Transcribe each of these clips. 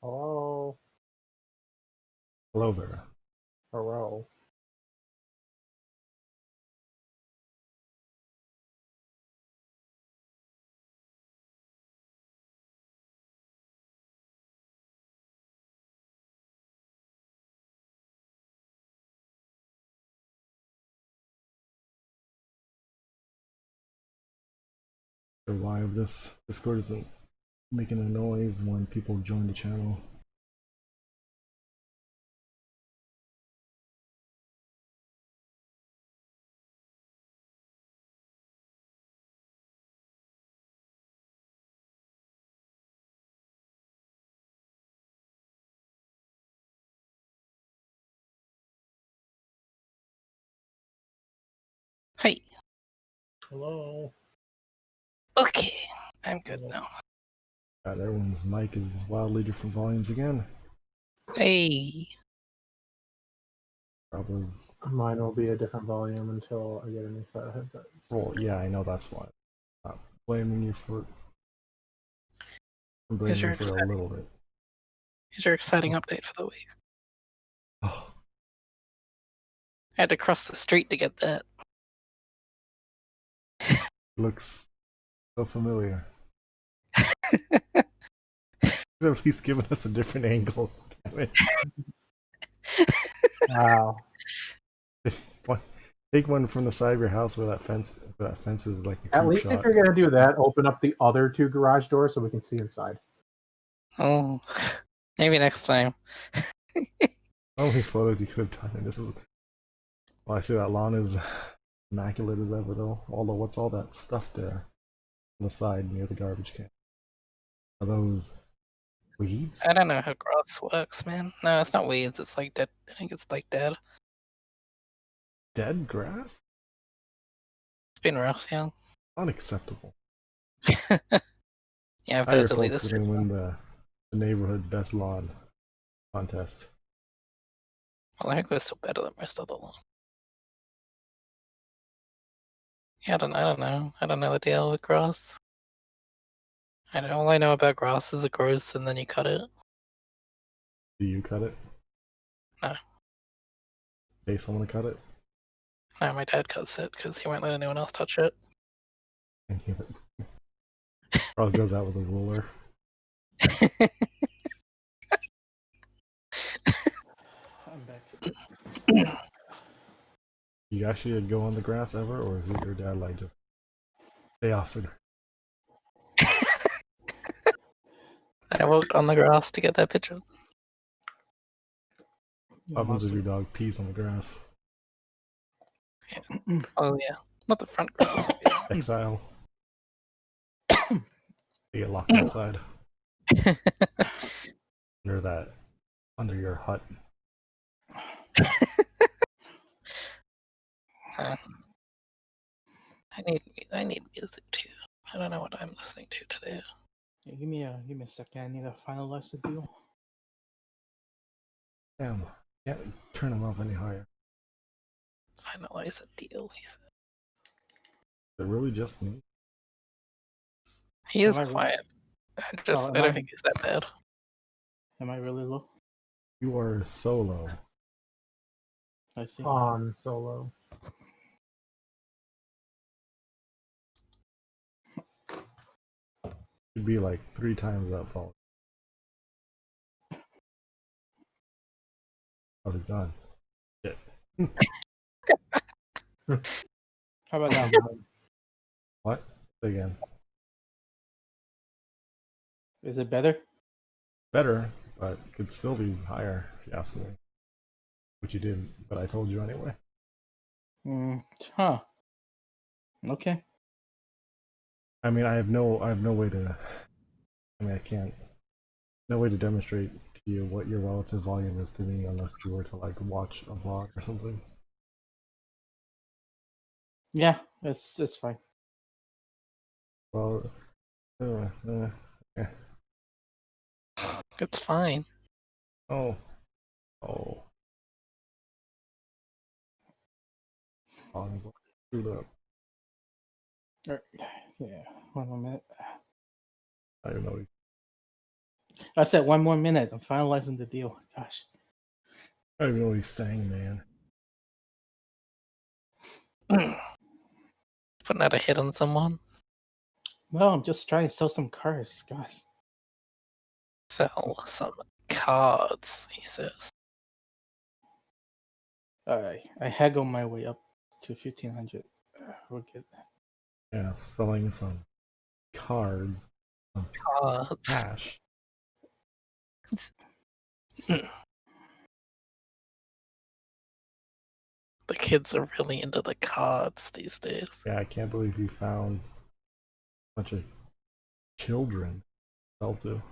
Hello. Hello there. Hello. So why if this Discord isn't making a noise when people join the channel? Hey. Hello. Okay, I'm good now. God, everyone's mic is wildly different volumes again. Hey. Probably. Mine will be a different volume until I get a new set of headphones. Well, yeah, I know that's why. I'm not blaming you for it. I'm blaming you for a little bit. Here's your exciting update for the week. Oh. I had to cross the street to get that. Looks so familiar. Could have at least given us a different angle. Damn it. Wow. Take one from the side of your house where that fence is like a At creep least shot. if you're going to do that, open up the other two garage doors so we can see inside. Oh, maybe next time. How many photos you could have done? And this is. Well, I see that lawn is immaculate as ever, though. Although, what's all that stuff there on the side near the garbage can? Are those weeds? I don't know how grass works, man. No, it's not weeds. It's like dead. I think it's like dead. Dead grass? It's been rough, yeah. Unacceptable. Yeah, I've Now your had to delete folks this. are going to win the neighborhood best lawn contest. Well, I think we're still better than most of the lawn. Yeah, I don't know. I don't know the deal with grass. All I know about grass is it grows and then you cut it. Do you cut it? No. Pay someone to cut it? No, my dad cuts it because he won't let anyone else touch it. And he probably goes out with a ruler. I'm back. You actually go on the grass ever, or is your dad like just stay off the grass? I walked on the grass to get that picture. What happens if your dog pees on the grass? Yeah. Oh yeah, not the front grass. Exile. You get locked outside. Under your hut. I need music too. I don't know what I'm listening to today. Yeah, give me a second. I need to finalize the deal. Damn, can't turn him up any higher. Finalize a deal, he said. Is it really just me? He is quiet. I don't think he's that bad. Am I really low? You are solo. I see. Solo. It'd be like 3 times that fault. How's it done? Shit. How about now? What? Again. Is it better? Better, but could still be higher if you ask me. Which you did, but I told you anyway. Huh. Okay. I mean, I have no way to. I mean, I can't. No way to demonstrate to you what your relative volume is to me unless you were to like watch a vlog or something. Yeah, it's fine. Well, yeah. It's fine. Oh. Screwed up. Yeah, one more minute. I don't know. I said 1 more minute. I'm finalizing the deal. Gosh. I don't even know what he's saying, man. Putting out a hit on someone. No, I'm just trying to sell some cars. Gosh. Sell some cards, he says. Alright. I haggle my way up to 1500. We're good. Yeah, selling some cards, some Cards. cash. The kids are really into the cards these days. Yeah, I can't believe you found a bunch of children to sell to.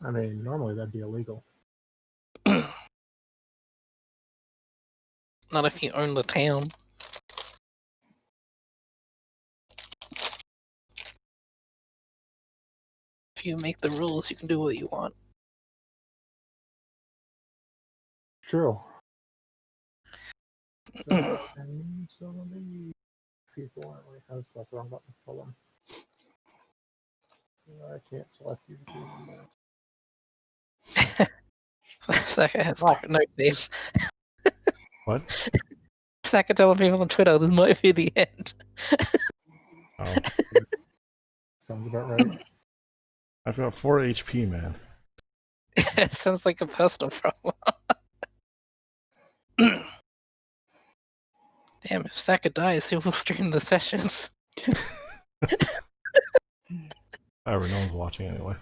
I mean, normally that'd be illegal. Not if you own the town. If you make the rules, you can do what you want. True. So, and so many people. Wait, I was wrong button. Hold on. I can't select you. Saka has Oh. no beef. What? Saka telling people on Twitter this might be the end. Oh, Sounds about right. I've got 4 HP, man. Sounds like a personal problem. Damn, if Saka dies, he will stream the sessions. However, no one's watching anyway.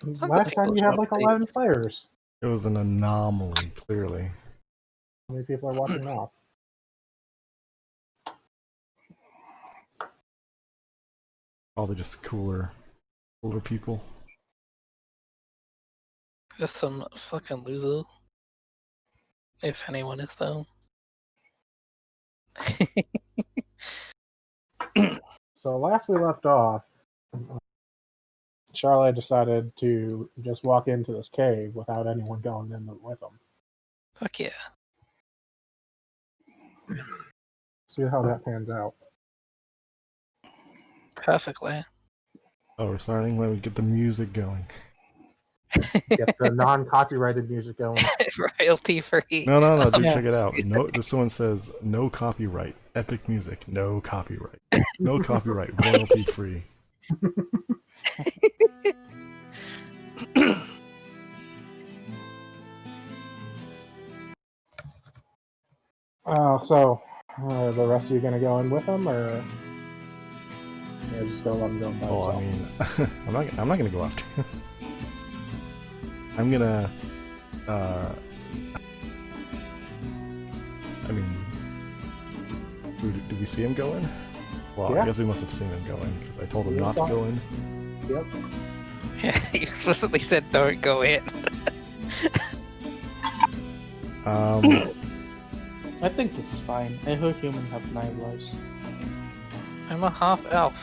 Last time you had like 11 players. It was an anomaly, clearly. How many people are watching now? Probably just cooler people. Just some fucking loser. If anyone is, though. So last we left off, Charlotte decided to just walk into this cave without anyone going in with them. Fuck yeah. See how that pans out. Perfectly. Oh, we're starting when we get the music going. Get the non-copyrighted music going. Royalty free. No, dude, Yeah. check it out. No, this one says no copyright. Epic music, no copyright. No copyright, royalty free. So, the rest of you gonna go in with them, or just gonna let them go by Oh, I themselves? mean, I'm not gonna go after him. I'm gonna. I mean, did we see him go in? Well, Yeah. I guess we must have seen him go in because I told him not to go in. Yep. Yeah, you explicitly said don't go in. I think this is fine. I heard humans have 9 lives. I'm a half elf.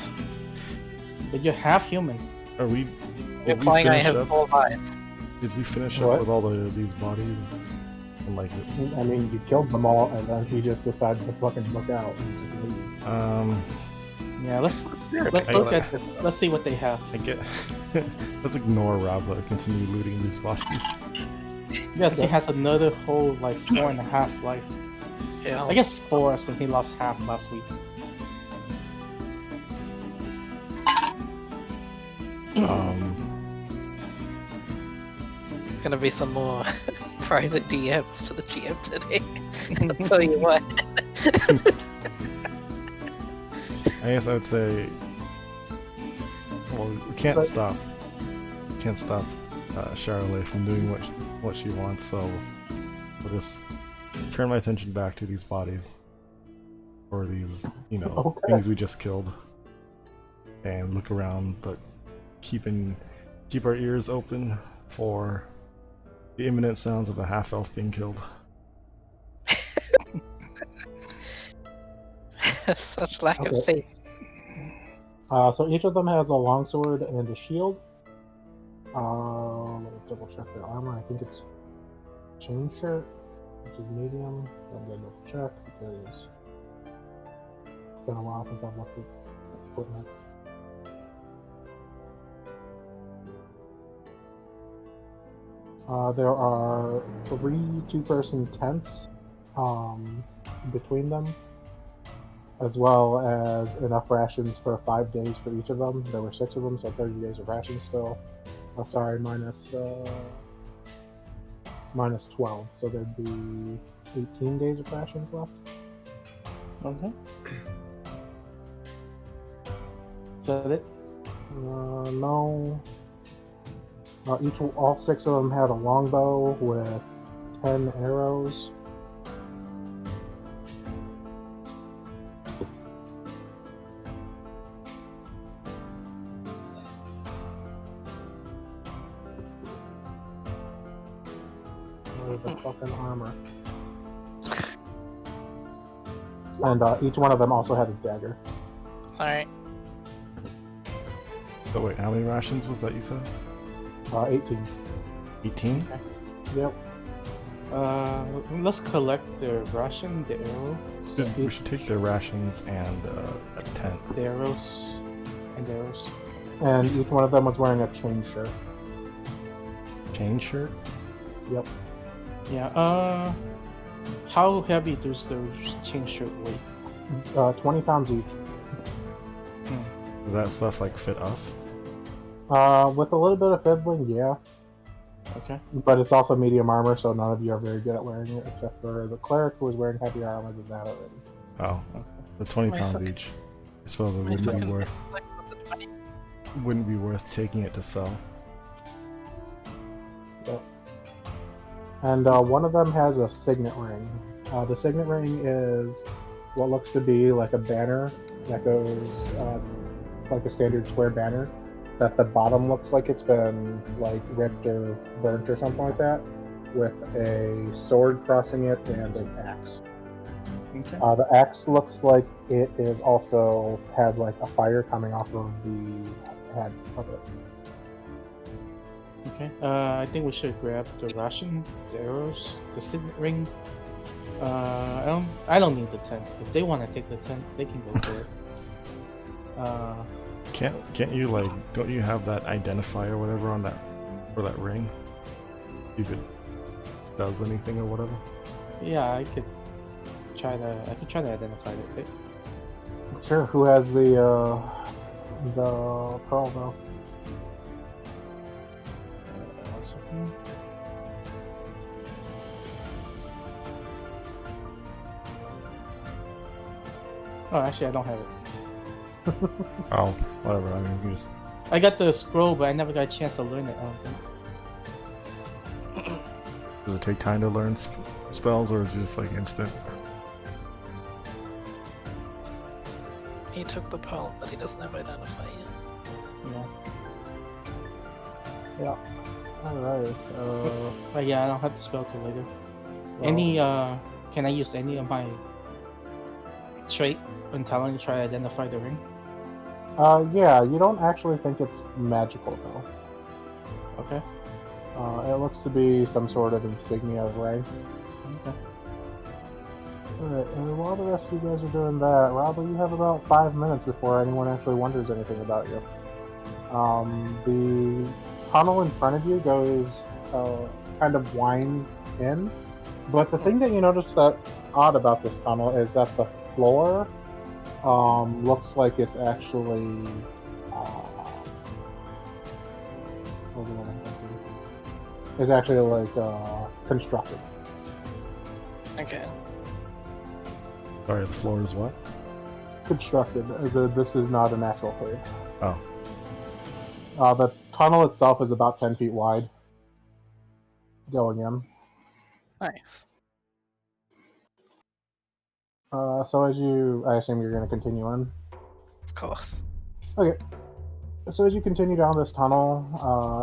But you're half human. Are we? You're Did we playing I finish have up? 4 lives. Did we finish What? up with all these bodies? And like, I mean, you killed them all, and then he just decided to fucking look out and just leave. Yeah, let's I- look at this. Let's see what they have. I get. Let's ignore Rob. Let continue looting these bodies. Yes, he has another whole like 4.5 life. Yeah, I guess 4 since he lost half last week. it's gonna be some more private DMs to the GM today. I'll tell you what. I guess I would say. Well, we can't stop. We can't stop Charlotte from doing what she wants. So I'll just turn my attention back to these bodies, or these, Okay. things we just killed, and look around, but keep our ears open for the imminent sounds of a half elf being killed. Such lack of Okay. faith. So each of them has a longsword and a shield. Let me double check their armor. I think it's chain shirt, which is medium. I'm gonna double check because been a while since I've looked at equipment. There are 3 two-person tents between them, as well as enough rations for 5 days for each of them. There were 6 of them, so 30 days of rations still. Oh, sorry, minus 12, so there'd be 18 days of rations left. Okay. Is that it? No. All 6 of them had a longbow with 10 arrows. Where's the fucking armor? And each one of them also had a dagger. Alright. So wait, how many rations was that you said? 18. 18? Yep. Let's collect the ration, the arrows. Yeah, we should take their rations and a tent. The arrows. And the arrows. And each one of them was wearing a chain shirt. Chain shirt? Yep. Yeah, how heavy does those chain shirt weigh? 20 pounds each. Does that stuff like fit us? With a little bit of fiddling, yeah. Okay. But it's also medium armor, so none of you are very good at wearing it, except for the cleric who was wearing heavy armor than that already. Oh, the 20 My pounds fucking- each. I suppose it My wouldn't be fucking- worth. like, what's the 20? Wouldn't be worth taking it to sell. Yep. And one of them has a signet ring. The signet ring is what looks to be like a banner that goes like a standard square banner. That the bottom looks like it's been like ripped or burnt or something like that, with a sword crossing it and an axe. Okay. The axe looks like it is also has like a fire coming off of the head of it. Okay. I think we should grab the ration, the arrows, the signet ring. I don't need the tent. If they want to take the tent, they can go for it. Can't you like? Don't you have that identifier or whatever on that or that ring? If it does anything or whatever. Yeah, I could try to identify it. Okay? Sure. Who has the pearl though? One second. Oh, actually, I don't have it. Oh, whatever. I mean, you just I got the scroll, but I never got a chance to learn it. I don't think. does it take time to learn spells or is it just like instant? He took the pearl, but he doesn't have identify yet. Yeah. Yeah. Alright. But yeah, I don't have the spell till later. Well, Can I use any of my trait when telling to try to identify the ring? Yeah, you don't actually think it's magical though. Okay. It looks to be some sort of insignia of rank. Okay. Alright, and while the rest of you guys are doing that, Robert, you have about 5 minutes before anyone actually wonders anything about you. The tunnel in front of you goes, kind of winds in, but the thing that you notice that's odd about this tunnel is that the floor looks like it's actually is actually like constructed. Okay. Sorry, the floor is what? Constructed. This is not a natural cave. Oh, The tunnel itself is about 10 feet wide. Going in. Nice. So I assume you're going to continue in. Of course. Okay. So as you continue down this tunnel,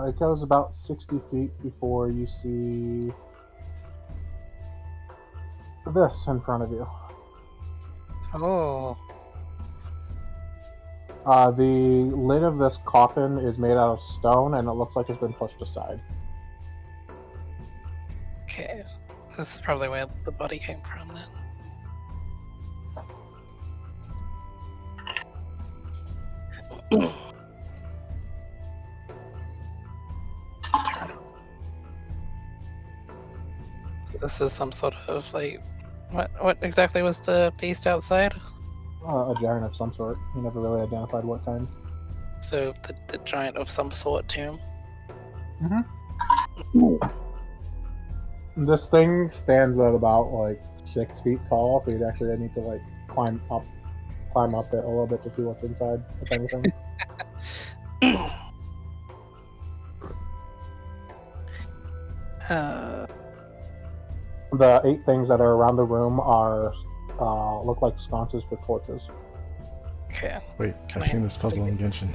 it goes about 60 feet before you see this in front of you. Oh. The lid of this coffin is made out of stone, and it looks like it's been pushed aside. Okay. This is probably where the body came from then. This is some sort of like, what exactly was the beast outside? A giant of some sort. You never really identified what kind. So the giant of some sort too. This thing stands at about like 6 feet tall, so you'd actually need to like climb up it a little bit to see what's inside, if anything. The 8 things that are around the room are look like sconces for torches. Okay. Wait, Can I've I seen this puzzle in Genshin.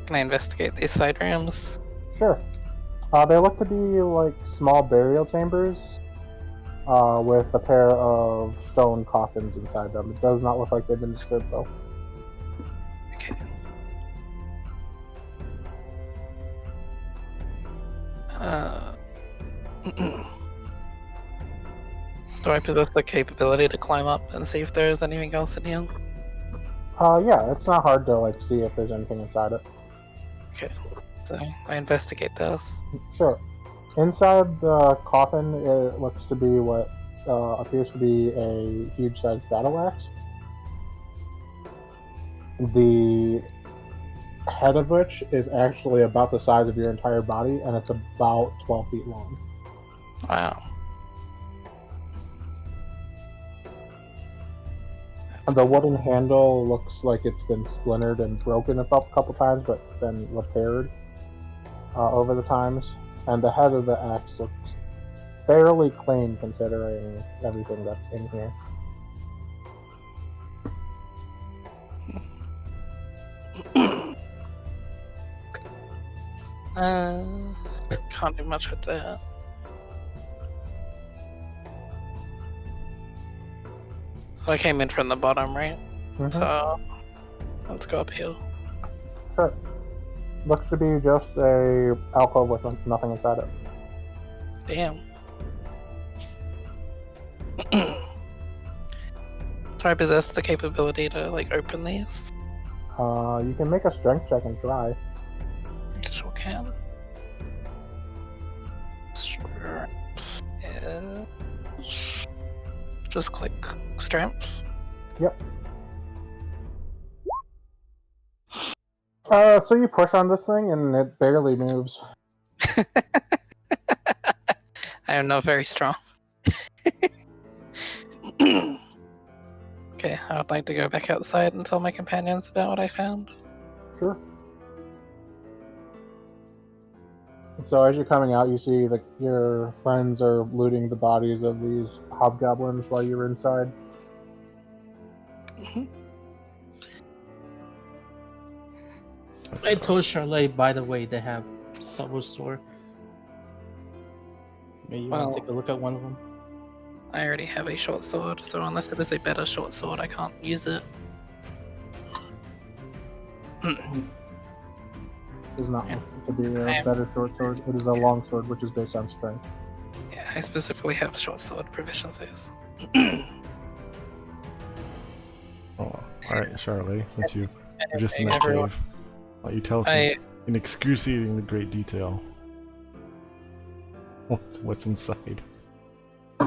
Can I investigate these side rooms? Sure. They look to be like small burial chambers with a pair of stone coffins inside them. It does not look like they've been disturbed though. Okay. Do I possess the capability to climb up and see if there's anything else in here? Yeah, it's not hard to like see if there's anything inside it. Okay. So I investigate those. Sure. Inside the coffin, it looks to be what appears to be a huge-sized battle axe. The head of which is actually about the size of your entire body, and it's about 12 feet long. Wow. And the wooden handle looks like it's been splintered and broken a couple times, but then repaired over the times. And the head of the axe looks fairly clean considering everything that's in here. Can't do much with that. So I came in from the bottom, right? Mhm. So let's go up here. Sure. Looks to be just a alcove with nothing inside it. Damn. Do I possess the capability to like open these? You can make a strength check and try. Sure can. Strength is... Just click strength. Yep. So you push on this thing and it barely moves. I am not very strong. Okay, I would like to go back outside and tell my companions about what I found. Sure. So as you're coming out, you see that your friends are looting the bodies of these hobgoblins while you're inside. I told Charlotte, by the way, they have Silver Sword. Maybe you want to take a look at one of them? I already have a short sword, so unless it is a better short sword, I can't use it. It is not Yeah. to be a I am- better short sword. It is a long sword, which is based on strength. Yeah, I specifically have short sword proficiencies. Oh, alright, Charlie, since you were just in Anyway, this everyone, cave, why don't you tell us I in excruciatingly great detail what's inside?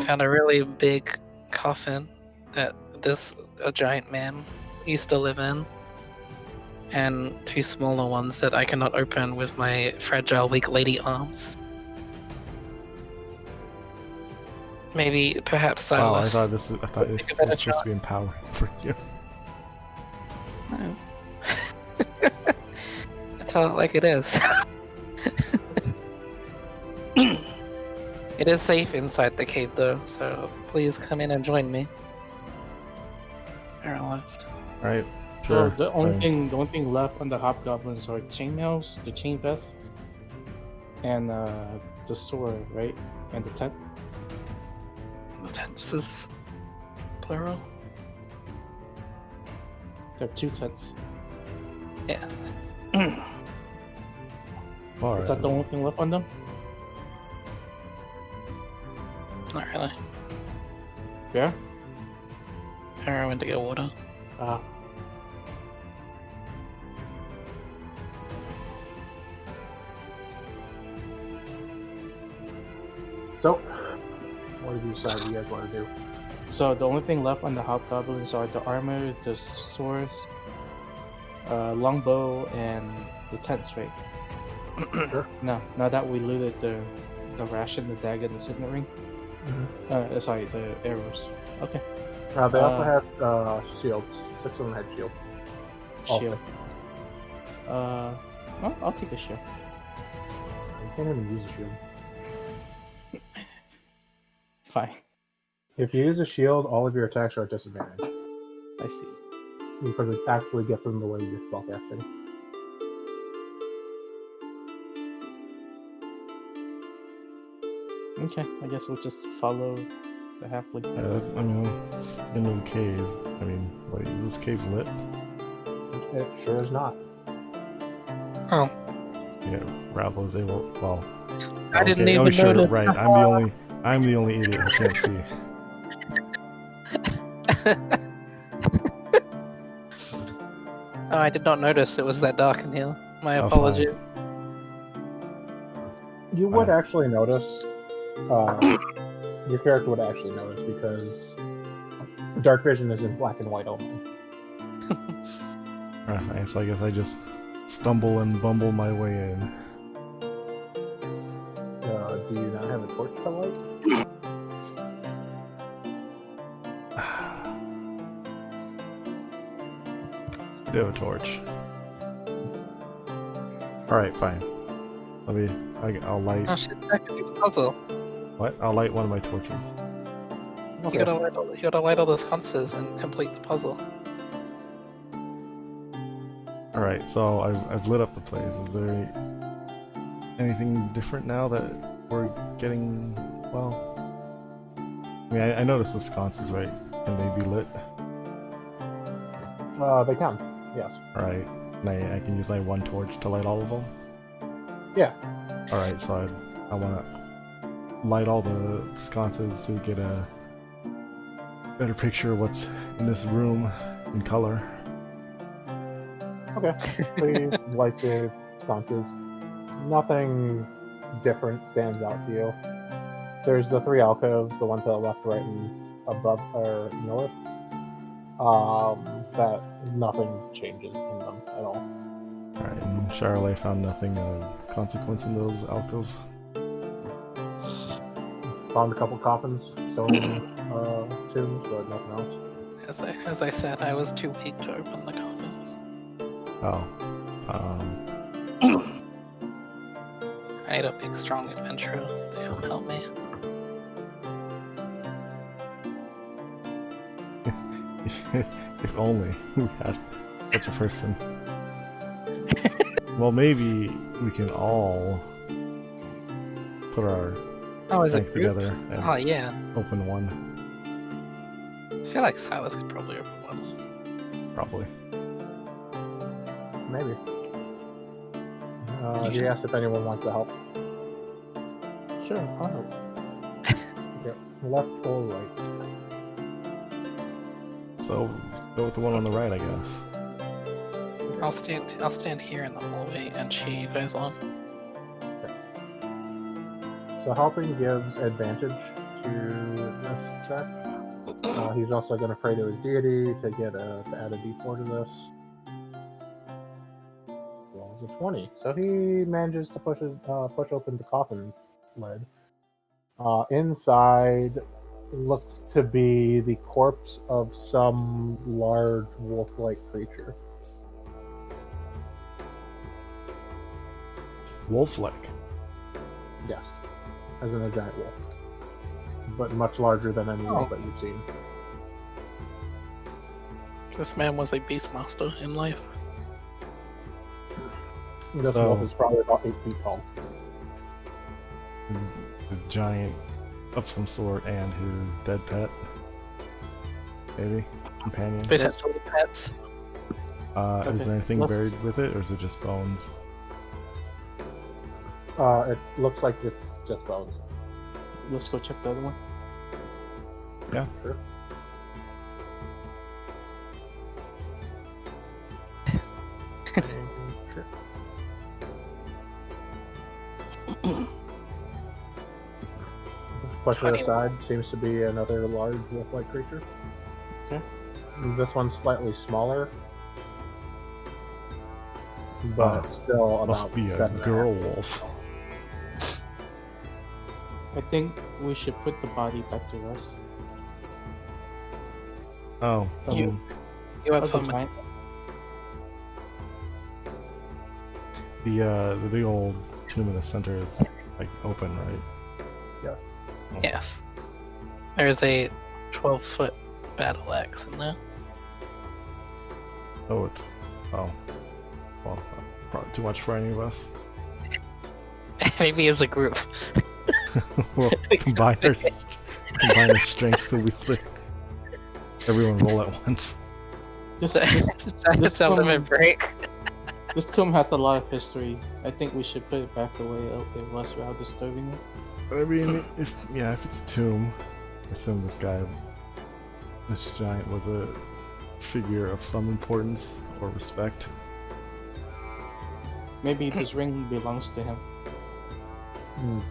found a really big coffin that a giant man used to live in, and 2 smaller ones that I cannot open with my fragile, weak lady arms. Maybe, perhaps Oh, I Silas. thought this was Think about supposed it, to be empowering for you. No. I tell it like it is. It is safe inside the cave, though, so please come in and join me. Where I left. Right? So Sure. the only fine. thing left on the hobgoblins are chainmails, the chain vest, and the sword, right? And the tent. The tents is plural. There are 2 tents. Yeah. All Is that right. the only thing left on them? Not really. Yeah. I went to get water. So, what do you decide you guys want to do? So the only thing left on the hobgoblins are the armor, the swords, longbow, and the tents, right? Sure. Now that we looted the ration, the dagger, and the signet ring. Sorry, the arrows. Okay. They also had shields. 6 of them had shields. All Shield. 6. Well, I'll take a shield. You can't even use a shield. Fine. If you use a shield, all of your attacks are at disadvantage. I see. You could actually get them the way you're spellcasting. Okay, I guess we'll just follow the halfling. I mean, it's into the cave. I mean, wait, is this cave lit? It sure is not. Oh, Yeah, Rabble is able. Well, I didn't okay, even oh, sure, notice. right. I'm the only idiot who can't see. Oh, I did not notice it was that dark in here. My Oh, apologies. You would actually notice. Your character would actually notice because dark vision is in black and white only. Alright, so I guess I just stumble and bumble my way in. Do you not have a torch to light? I do have a torch. Alright, fine. I'll light. Oh shit, I can do the puzzle. What? I'll light one of my torches. Okay. You gotta light all the sconces and complete the puzzle. Alright, so I've lit up the place. Is there anything different now that we're getting, well... I mean, I noticed the sconces, right? Can they be lit? They can. Yes. Alright, and I can use my one torch to light all of them? Yeah. Alright, so I want to light all the sconces to get a better picture of what's in this room in color. Okay. Please light the sconces. Nothing different stands out to you. There's the 3 alcoves, the one to the left, right, and above or north. That nothing changes in them at all. Alright, and Charlotte found nothing of consequence in those alcoves. Found a couple coffins, stone tombs, but nothing else. As I said, I was too weak to open the coffins. Oh. I need a big, strong adventurer to come help me. If only we had such a person. Well, maybe we can all put our Oh, is it things together and Oh yeah. open one, I feel like Silas could probably open one. probably. Maybe. He asked if anyone wants to help. Sure, I'll help. Yep. Left or right? So, go with the one on the right, I guess. I'll stand here in the hallway and cheer you guys on. So helping gives advantage to this check. He's also going to pray to his deity to get to add a d4 to this. Well, it's a 20. So he manages to push open the coffin lid. Inside looks to be the corpse of some large wolf-like creature. Wolf-like. Yes, as in a giant wolf, but much larger than any wolf Oh. that you've seen. This man was a beastmaster in life. This So- wolf is probably about 8 feet tall. A giant of some sort and his dead pet. Maybe? Companion? Potentially pets. Is Okay, there anything let's- buried with it, or is it just bones? It looks like it's just bones. Let's go check the other one. Yeah. Sure. push it 20. aside. Seems to be another large wolf-like creature. Okay. This one's slightly smaller, but still Must about be a 7.5 girl feet. wolf. I think we should put the body back to rest. Oh, You- You have Of the fun. giant. the big old tomb in the center is like open, right? Yes. Yes. There's a 12-foot battle axe in there. Oh, well, probably too much for any of us. Maybe as a group. We'll combine our strengths to wield it. Everyone roll at once. This That's a limit tomb, break. this tomb has a lot of history. I think we should put it back the way it was without disturbing it. I mean, if it's a tomb, I assume this giant was a figure of some importance or respect. Maybe this ring belongs to him.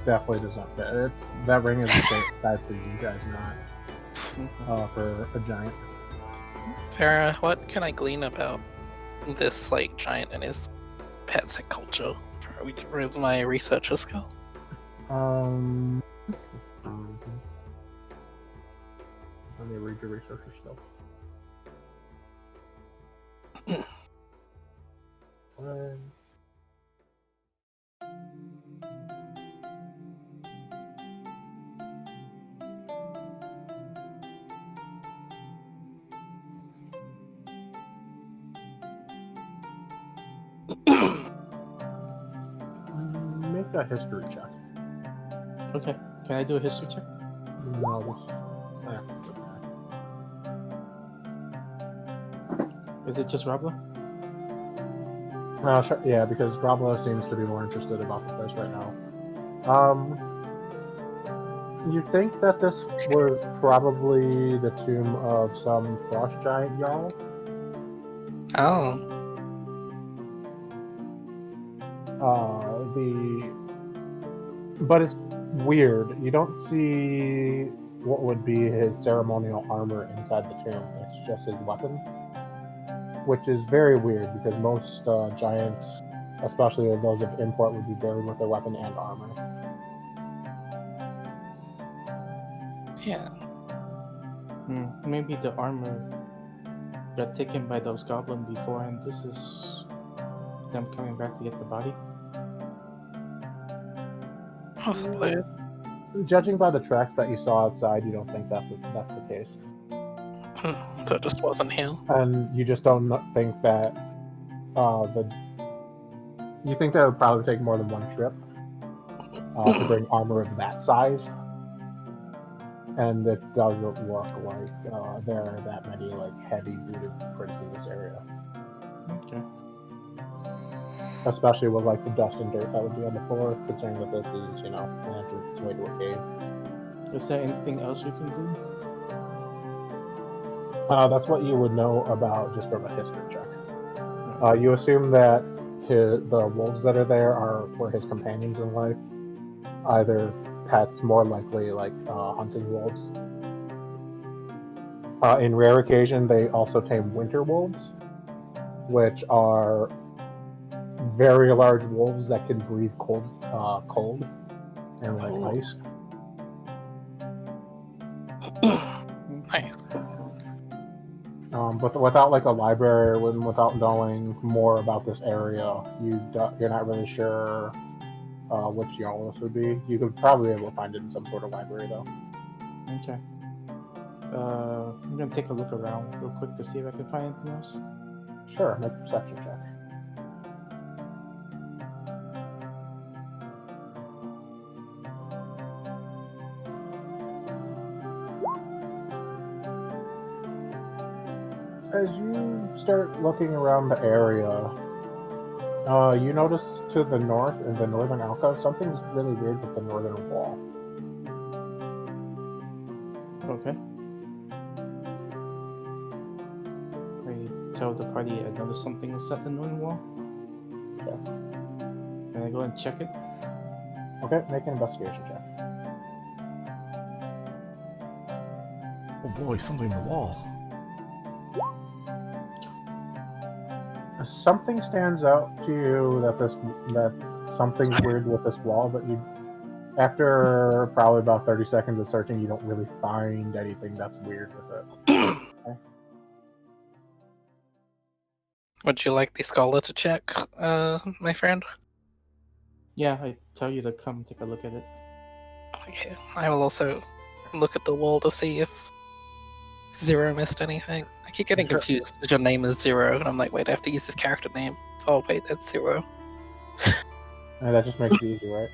Definitely does not fit. That ring is bad for you guys, not for a giant. Farah, what can I glean about this giant and his pets and culture with my researcher skill? Let me read your researcher skill. Make a history check. Okay. Can I do a history check? No, Is it just Rabla? sure, yeah, because Roblo seems to be more interested about the place right now. You think that this was probably the tomb of some frost giant Jarl? Oh. But it's weird. You don't see what would be his ceremonial armor inside the tomb. It's just his weapon, which is very weird because most giants, especially those of import, would be buried with their weapon and armor. Yeah. Maybe the armor got taken by those goblins before, and this is them coming back to get the body. Possibly. Judging by the tracks that you saw outside, you don't think that's the case. So it just wasn't him. And you just don't think that you think that it would probably take more than one trip to bring armor of that size, and it doesn't look like there are that many heavy booted prints in this area, Okay. especially with the dust and dirt that would be on the floor, considering that this is an entrance way to a cave. Is there anything else we can do? That's what you would know about just from a history check. You assume that the wolves that are there were his companions in life, either pets, more likely hunting wolves. In rare occasion, they also tame winter wolves, which are very large wolves that can breathe cold and ice. Nice. But without a library, without knowing more about this area, you're not really sure which Jarl this would be. You could probably be able to find it in some sort of library, though. Okay. I'm gonna take a look around real quick to see if I can find anything else. Sure, make a perception check. As you start looking around the area, you notice to the north, in the northern alcove, something's really weird with the northern wall. Okay. I tell the party I noticed something is at the northern wall. Okay. Can I go and check it? Okay, make an investigation check. Oh boy, something in the wall. Something stands out to you that something's weird with this wall, but after probably about 30 seconds of searching, you don't really find anything that's weird with it. Would you like the scholar to check, my friend? Yeah, I tell you to come take a look at it. Okay. I will also look at the wall to see if Zero missed anything. I keep getting Sure. confused because your name is Zero, and I'm like, wait, I have to use his character name. Oh, wait, that's Zero. And that just makes it easy, right?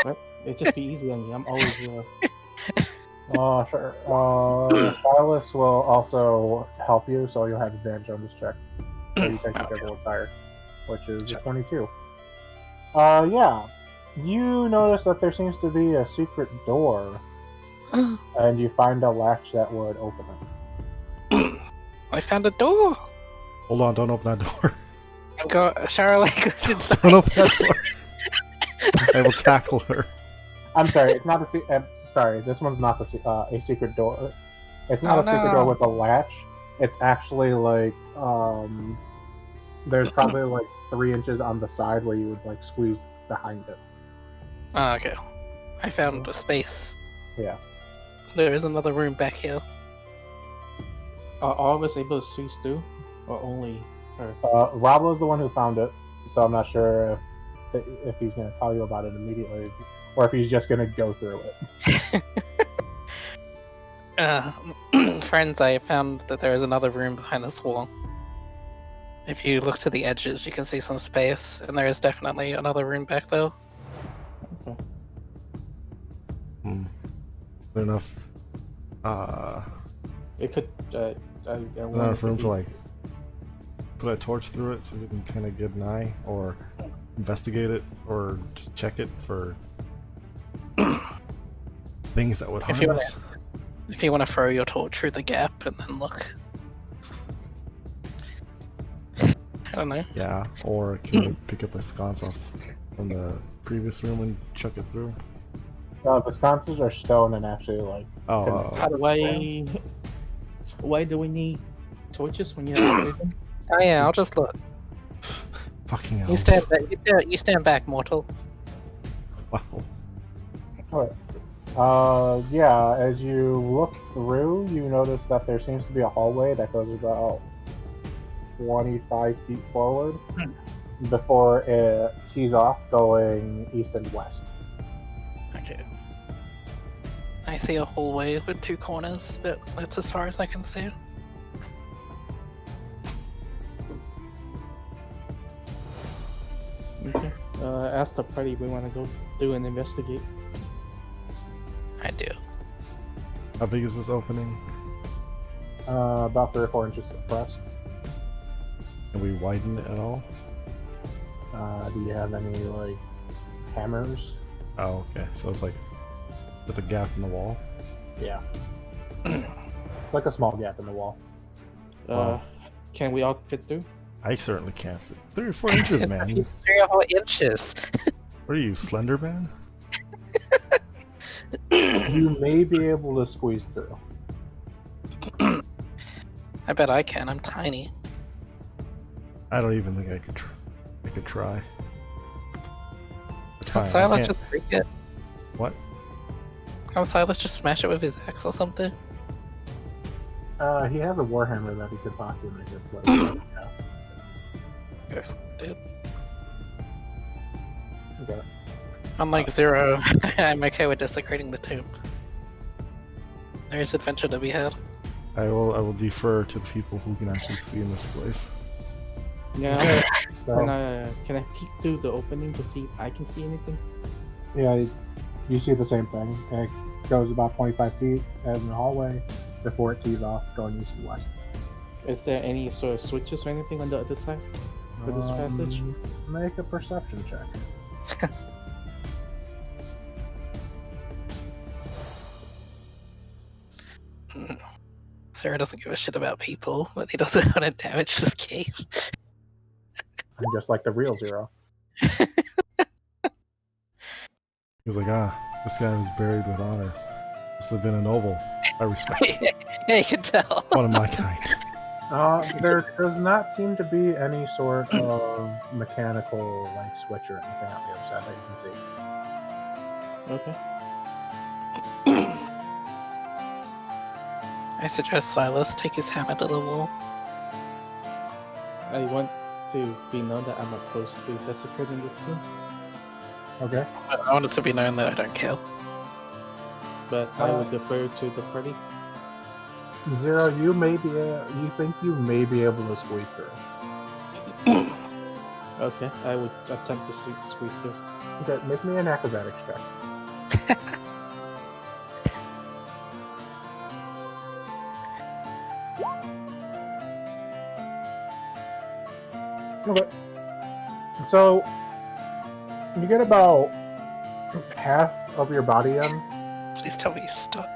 What? It'd just be easy on me. I'm always Sure. Silas will also help you, so you'll have advantage on this check. So you take whichever one's higher, which is a 22. Yeah. You notice that there seems to be a secret door, and you find a latch that would open it. I found a door. Hold on, don't open that door. I've got Charlotte goes inside. Don't open that door. I will tackle her. I'm sorry, it's not sorry, this one's not a secret door. It's not Oh, a secret no. door with a latch. It's actually like there's probably like 3 inches on the side where you would like squeeze behind it. Oh, okay. I found a space. Yeah. There is another room back here. Are all of us able to squeeze through, or only her? Rob was the one who found it, so I'm not sure if he's going to tell you about it immediately, or if he's just going to go through it. Friends, I found that there is another room behind this wall. If you look to the edges, you can see some space, and there is definitely another room back there. Okay. Good enough. It could. Enough room to like put a torch through it so we can kind of get an eye, or investigate it, or just check it for things that would harm you us. If you want to throw your torch through the gap and then look. I don't know. Yeah, or can we pick up a sconce off from the previous room and chuck it through? The sconces are stone and actually like. Oh, How do I? Why do we need torches when you're operating? Oh yeah, I'll just look. fucking You elves. stand back. You stand back, mortal. Wow. Yeah, as you look through, you notice that there seems to be a hallway that goes about 25 feet forward before it tees off going east and west. Okay. I see a hallway with 2 corners, but that's as far as I can see. Okay. Ask the party if we want to go through and investigate. I do. How big is this opening? About 3 or 4 inches across. Can we widen it at all? Do you have any like hammers? Oh, okay. So it's like just a gap in the wall. Yeah. It's like a small gap in the wall. Wow. Can we all fit through? I certainly can't fit 3 or 4 inches, man. 3 or 4 inches. What are you, Slender Man? You may be able to squeeze through. I bet I can. I'm tiny. I don't even think I could. I could try. It's fine. Can't I Silas can't. just break it? What? Can't Silas just smash it with his axe or something? He has a warhammer that he could possibly make it so. Yeah. Go for it, dude. Okay. Unlike Zero, I'm okay with desecrating the tomb. There is adventure to be had. I will defer to the people who can actually see in this place. Yeah. So, Can I peek through the opening to see if I can see anything? yeah, you see the same thing. It goes about 25 feet in the hallway before it tees off going east and west. Is there any sort of switches or anything on the other side for this passage? Make a perception check. Zero doesn't give a shit about people, but he doesn't want to damage this cave. I'm just like the real Zero. He was like, this guy was buried with honors. Must have been a noble. I respect Yeah, you can tell. one of my kind. There does not seem to be any sort of mechanical like switch or anything on the other side that you can see. Okay. I suggest Silas take his hammer to the wall. I want to be known that I'm opposed to desecrating this tomb, Okay. I want it to be known that I don't kill. but I would defer to the party. Zero, you think you may be able to squeeze through. Okay, I would attempt to squeeze through. Okay, make me an acrobatics check. Okay. So you get about half of your body in, Please tell me he's stuck.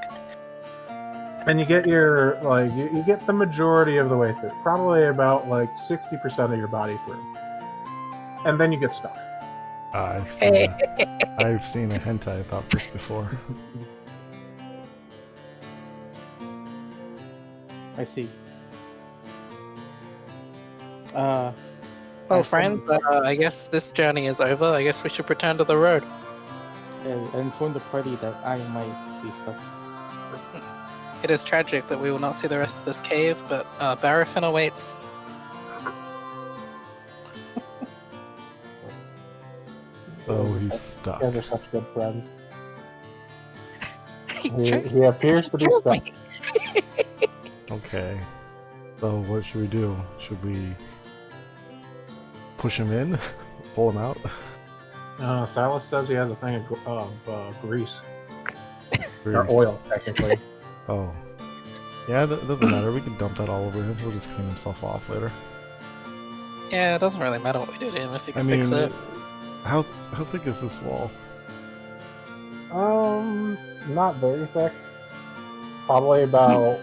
and you get your you get the majority of the way through, probably about 60% of your body through, and then you get stuck. I've seen a hentai about this before. I see. Well, I friends, I guess this journey is over. I guess we should return to the road. I informed the party that I might be stuck. It is tragic that we will not see the rest of this cave, but Barafin awaits. Oh, he's stuck. You guys are such good friends. He He appears to be killed stuck. me. Okay. So what should we do? Should we push him in? Pull him out? Silas says he has a thing of grease. Or Grease. oil, technically. Oh. Yeah, it doesn't matter. We can dump that all over him. He'll just clean himself off later. Yeah, it doesn't really matter what we do to him if you I can mean, fix it. how thick is this wall? Not very thick. Probably about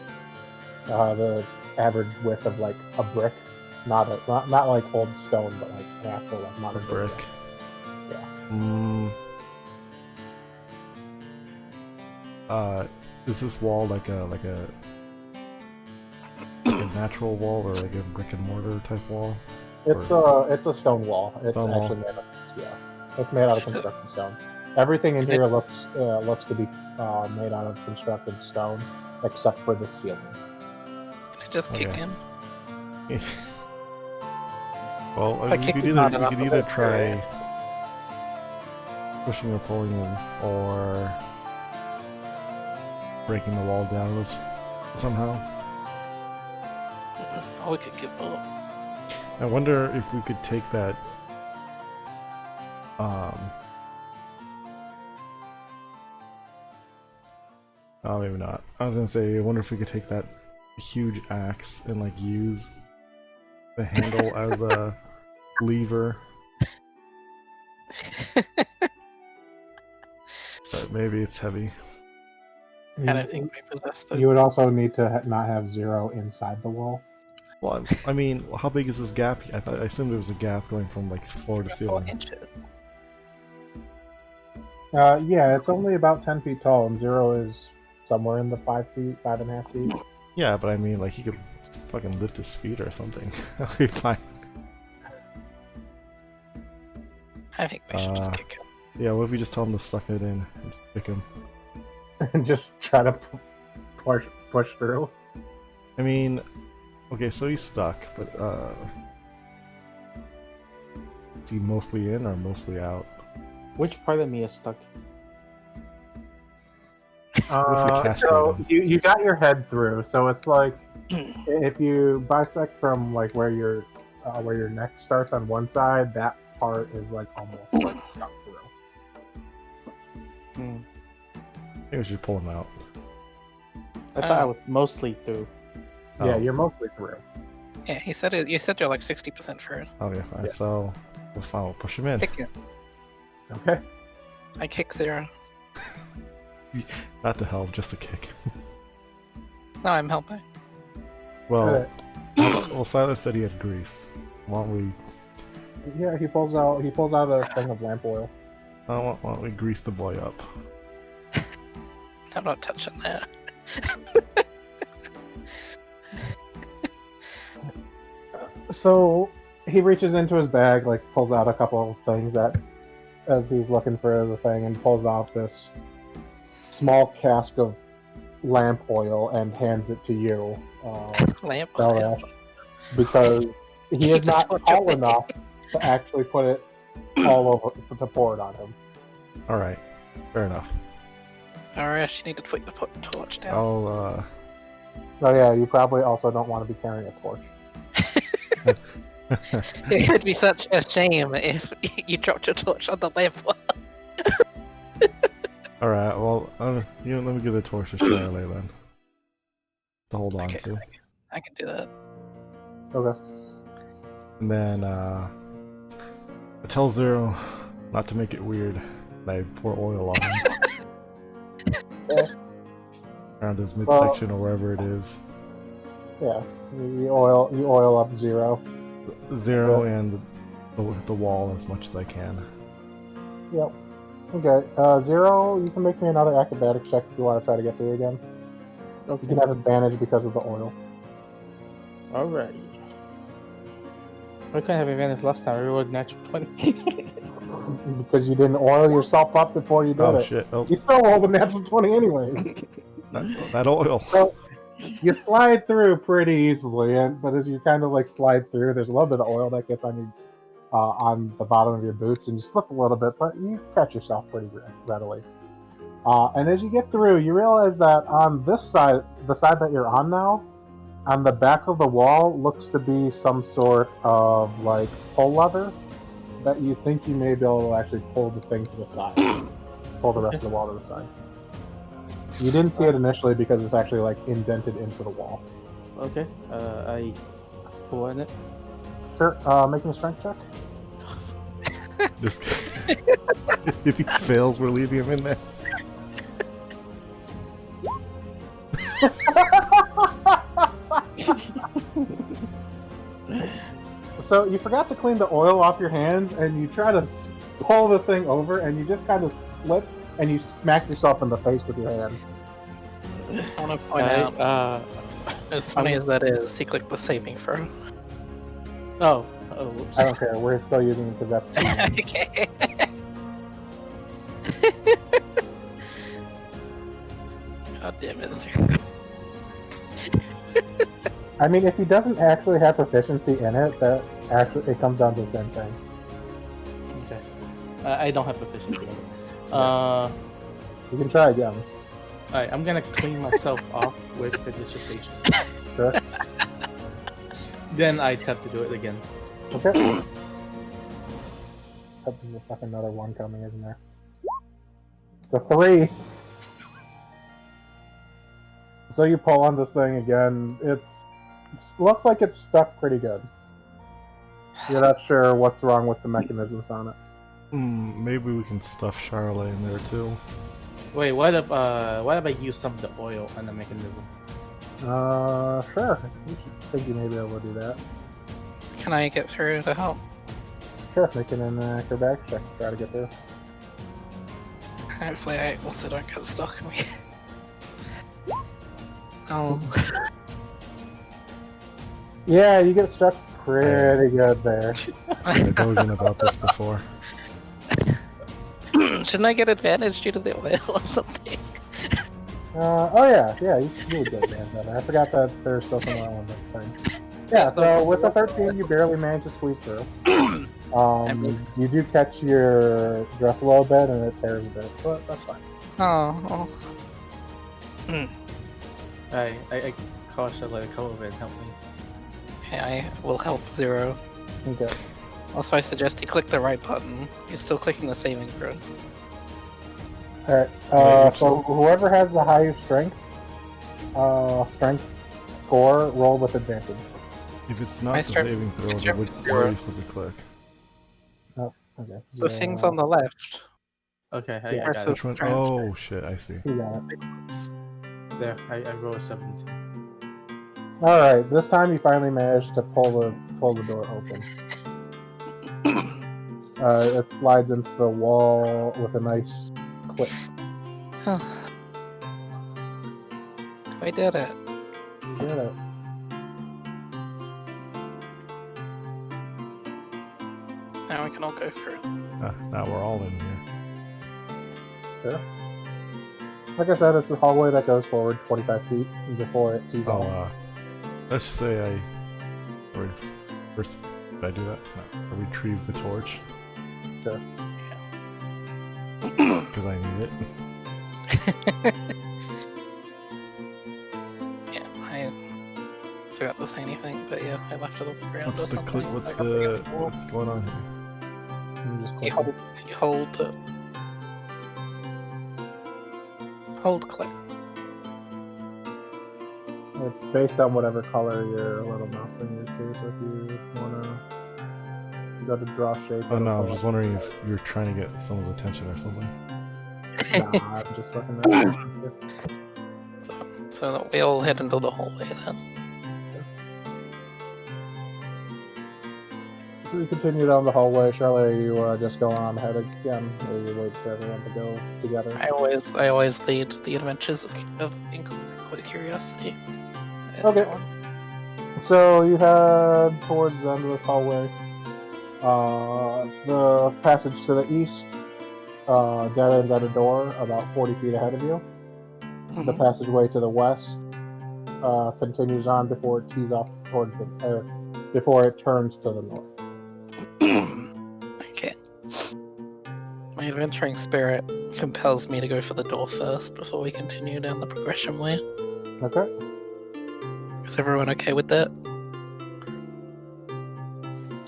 the average width of a brick. Not like old stone, but like an actual modern Brick. Yeah. Is this wall like a natural wall or like a brick and mortar type wall? It's a stone wall. It's Stone wall. actually made of it's made out of constructed stone. Everything in here looks to be made out of constructed stone, except for the ceiling. Can I just kick Okay. him? Well, I you kick could him hard either enough to break try pushing or pulling him, or breaking the wall down somehow. Oh, we could give up. I wonder if we could take that. Oh, maybe not. I was gonna say, I wonder if we could take that huge axe and use the handle as a lever. But maybe it's heavy. I don't think we possess the. You would also need to not have Zero inside the wall. Well, I mean, how big is this gap? I assumed there was a gap going from floor to 4 ceiling. inches. Yeah, it's only about 10 feet tall, and Zero is somewhere in the 5.5 feet. Yeah, but I mean, he could just fucking lift his feet or something. That'll be fine. I think we should just kick him. Yeah, what if we just tell him to suck it in and just kick him? And just try to push through. I mean, okay, so he's stuck, but is he mostly in or mostly out? Which part of me is stuck? So you got your head through, so it's like if you bisect from where your neck starts on one side, that part is almost stuck through. Hmm. Maybe we should pull him out. I thought I was mostly through. Yeah, Oh. you're mostly through. Yeah, you said you're 60% through. Okay, fine. Yeah. So we'll push him in. Kick him. Okay. I kick Zero. Not to help, just to kick. No, I'm helping. Well, Silas said he had grease. Why don't we? Yeah, he pulls out a thing of lamp oil. Why don't we grease the boy up? I'm not touching that. So he reaches into his bag, like pulls out a couple of things that, as he's looking for the thing, and pulls out this small cask of lamp oil and hands it to you, Lamp. Belrash, because he is Keep the not torch tall away. enough to actually put it all over to pour it on him. Alright, fair enough. Arash, you need to put the torch down. I'll, So yeah, you probably also don't want to be carrying a torch. It would be such a shame if you dropped your torch on the lamp. Alright, well, let me give the torch to Charlotte then. To hold on Okay, to. I can do that. Okay. And then, I tell Zero not to make it weird, and I pour oil on him. Yeah. Around his midsection or wherever it is. Yeah. You oil up Zero. Zero and the wall as much as I can. Yep. Okay. Zero, you can make me another acrobatics check if you want to try to get through again. You Okay. can have advantage because of the oil. Alright. I couldn't have advantage last time. I rolled natural 20. Because you didn't oil yourself up before you did Oh it. shit, oh, You still rolled a natural 20 anyways. that oil. So you slide through pretty easily, but as you kind of like slide through, there's a little bit of oil that gets on the bottom of your boots, and you slip a little bit, but you catch yourself pretty readily. And as you get through, you realize that on this side, the side that you're on now, on the back of the wall looks to be some sort of like pull lever that you think you may be able to actually pull the thing to the side, pull the rest of the wall to the side. You didn't see it initially because it's actually like indented into the wall. Okay. I pull on it. Sure, making a strength check. This guy. If he fails, we're leaving him in there. So you forgot to clean the oil off your hands, and you try to pull the thing over, and you just kind of slip, and you smack yourself in the face with your hand. I want to point out, as funny I'm- as that is, he clicked the saving throw. Oh, whoops. I don't care. We're still using it because that's cheating. Okay. God damn it, sir. I mean, if he doesn't actually have proficiency in it, it comes down to the same thing. Okay. I don't have proficiency in it. You can try again. Alright, I'm gonna clean myself off with the digitation. Sure. Then I attempt to do it again. Okay. That's a fucking another one coming, isn't there? It's a 3. So you pull on this thing again. It looks like it's stuck pretty good. You're not sure what's wrong with the mechanisms on it. Maybe we can stuff Charlotte in there too. Wait, what if I use some of the oil on the mechanism? Sure. You should think you may be able to do that. Can I get through to help? Sure, making an acrobatics check to try to get through. Hopefully I also don't get stuck in me. Oh. Yeah, you get stuck pretty good there. I've seen a doujin about this before. Shouldn't I get advantage due to the oil or something? Oh yeah, you would get advantage on that. I forgot that there's still some oil in that thing. Yeah, so with the 13, you barely manage to squeeze through. You do catch your dress a little bit, and it tears a bit, but that's fine. Oh. I call Charlotte to come over and help me. Okay, I will help Zero. Okay. Also, I suggest you click the right button. You're still clicking the saving throw. Alright, so whoever has the highest strength score, roll with advantage. If it's not My the strength- saving throw, my then strength where are you supposed to click? Okay. The thing's on the left. Okay, Yeah. I got it. Which one? Oh shit, I see. You got it. There, I roll a 17. Alright, this time you finally managed to pull the door open. It slides into the wall with a nice click. We did it. You did it. Now we can all go through. Now we're all in here. Sure. Like I said, it's a hallway that goes forward 25 feet before it tees off. Let's just say first, did I do that? No. I retrieve the torch. Sure. Because I need it. Yeah, I forgot to say anything, but yeah, I left it on the ground What's or the something. what's like up against the wall. what's going on here? You just You click hold click. It's based on whatever color your little mouse thing is too, so if you wanna go to draw shape. Oh no, I'm it'll just wondering if you're trying to get someone's attention or something. Nah, I'm just fucking around. So that we all head into the hallway then. So we continue down the hallway. Charlotte, you just go on ahead again, or you wait for everyone to go together? I always lead the adventures of Inquisitive Curiosity. Okay. So you head towards the end of this hallway. The passage to the east dead ends at a door about 40 feet ahead of you. The passageway to the west continues on before it tees off towards before it turns to the north. Okay. My adventuring spirit compels me to go for the door first before we continue down the progression way. Okay. Is everyone okay with that?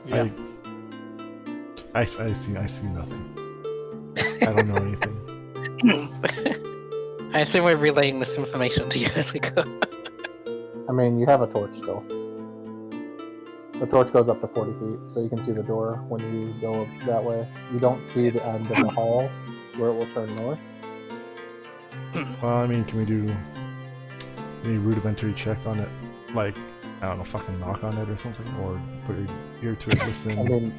Yeah. I see nothing. I don't know anything. I assume we're relaying this information to you as we go. I mean, you have a torch still. The torch goes up to 40 feet, so you can see the door when you go that way. You don't see the end of the hall where it will turn north. Well, I mean, can we do any rudimentary check on it? Like, I don't know, fucking knock on it or something? Or put your ear to it, listen, I mean,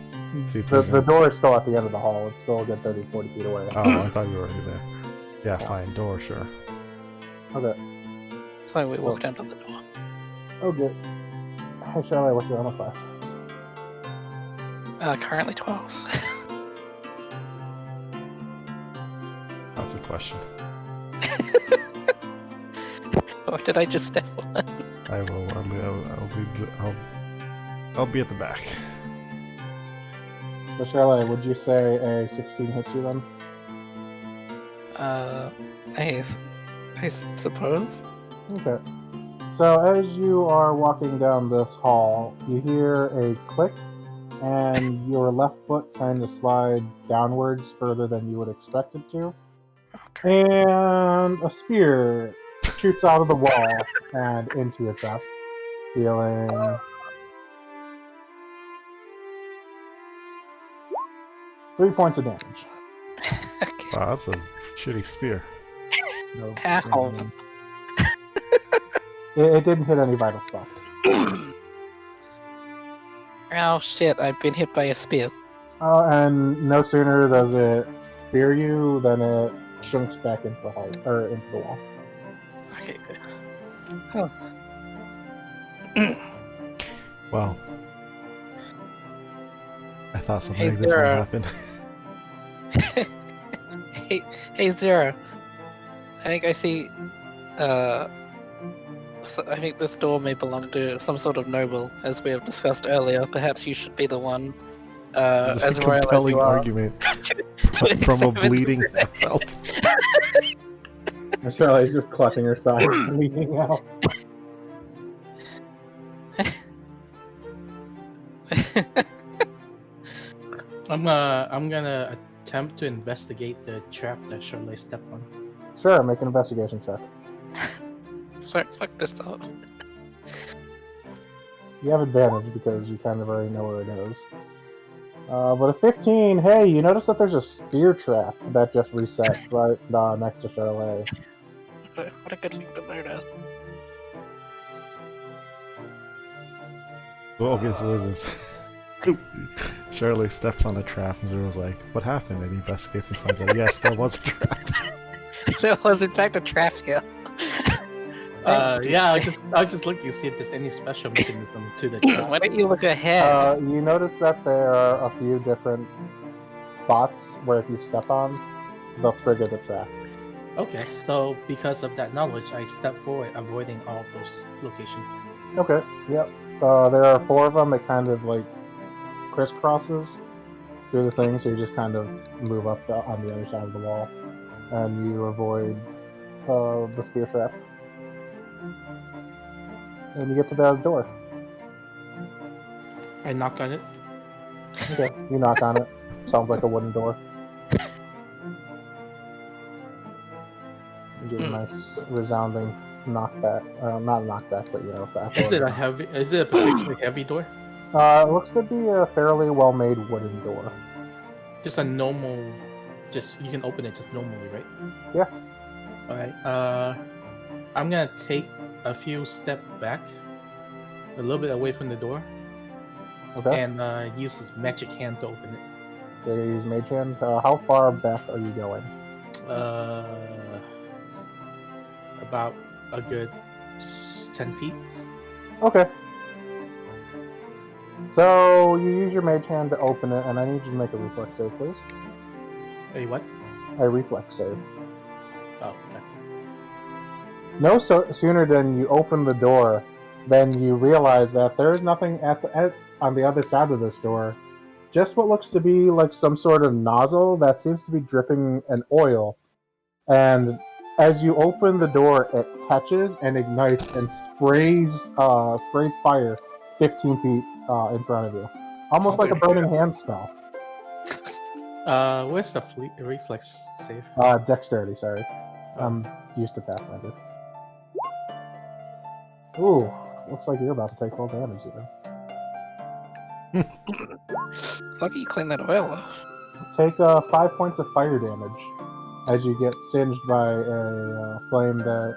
see if the there's door is still at the end of the hall. It's still a good 30, 40 feet away. Oh, I thought you were already there. Yeah, fine, door, sure. Okay. So we walk down to the door. Okay. Hey, Charlotte, what's your armor class? Currently 12. That's a question. Or did I just step on? I'll be at the back. So, Charlotte, would you say a 16 hits you then? I suppose. Okay. So as you are walking down this hall, you hear a click, and your left foot kind of slide downwards further than you would expect it to. Okay. And a spear shoots out of the wall and into your chest, dealing 3 points of damage. Okay. Wow, that's a shitty spear. No, Ow. It didn't hit any vital spots. Oh shit, I've been hit by a spear. And no sooner does it spear you than it shrinks back into the hole, or into the wall. Okay, good. Oh. Wow. I thought something Hey, like this would Zero. happen. Hey, Zero. I think I see. So I think this door may belong to some sort of noble, as we have discussed earlier. Perhaps you should be the one. This As is a royal as compelling you are. argument from a bleeding elf. Charlotte's just clutching her side, bleeding out. I'm gonna attempt to investigate the trap that Charlotte stepped on. Sure, make an investigation check. Fuck this up. You have advantage because you kind of already know where it is. But a 15, hey, you notice that there's a spear trap that just reset right next to Charlotte. What a good thing to notice. Well, okay, so what is this? Charlotte steps on a trap and Zero's like, what happened? And he investigates and finds out, yes, there was a trap. There was in fact a trap here. Yeah, I was just looking to see if there's any special mechanism to the trap. Why don't you look ahead? You notice that there are a few different spots where if you step on, they'll trigger the trap. Okay, so because of that knowledge, I step forward, avoiding all of those locations. Okay, yep. There are 4 of them. It kind of like crisscrosses through the thing, so you just kind of move up on the other side of the wall, and you avoid the spear trap. And you get to the door. I knock on it. Okay, you knock on it. Sounds like a wooden door. You get a nice resounding knockback. Not knockback, but Is it a heavy? Is it a particularly heavy door? It looks to be a fairly well-made wooden door. Just a normal. Just you can open it just normally, right? Yeah. All right. I'm gonna take a few steps back, a little bit away from the door, Okay. and use his magic hand to open it. So you use mage hand. How far back are you going? About a good 10 feet. Okay. So you use your mage hand to open it, and I need you to make a reflex save, please. Hey, what? A reflex save. Oh, okay. No sooner than you open the door, than you realize that there is nothing on the other side of this door. Just what looks to be like some sort of nozzle that seems to be dripping an oil. And as you open the door, it catches and ignites and sprays fire 15 feet in front of you. Almost like a burning hand spell. Where's the reflex save? Dexterity, sorry. I'm used to Pathfinder. Ooh, looks like you're about to take full damage here. Lucky you cleaned that oil off. Take 5 points of fire damage as you get singed by a flame that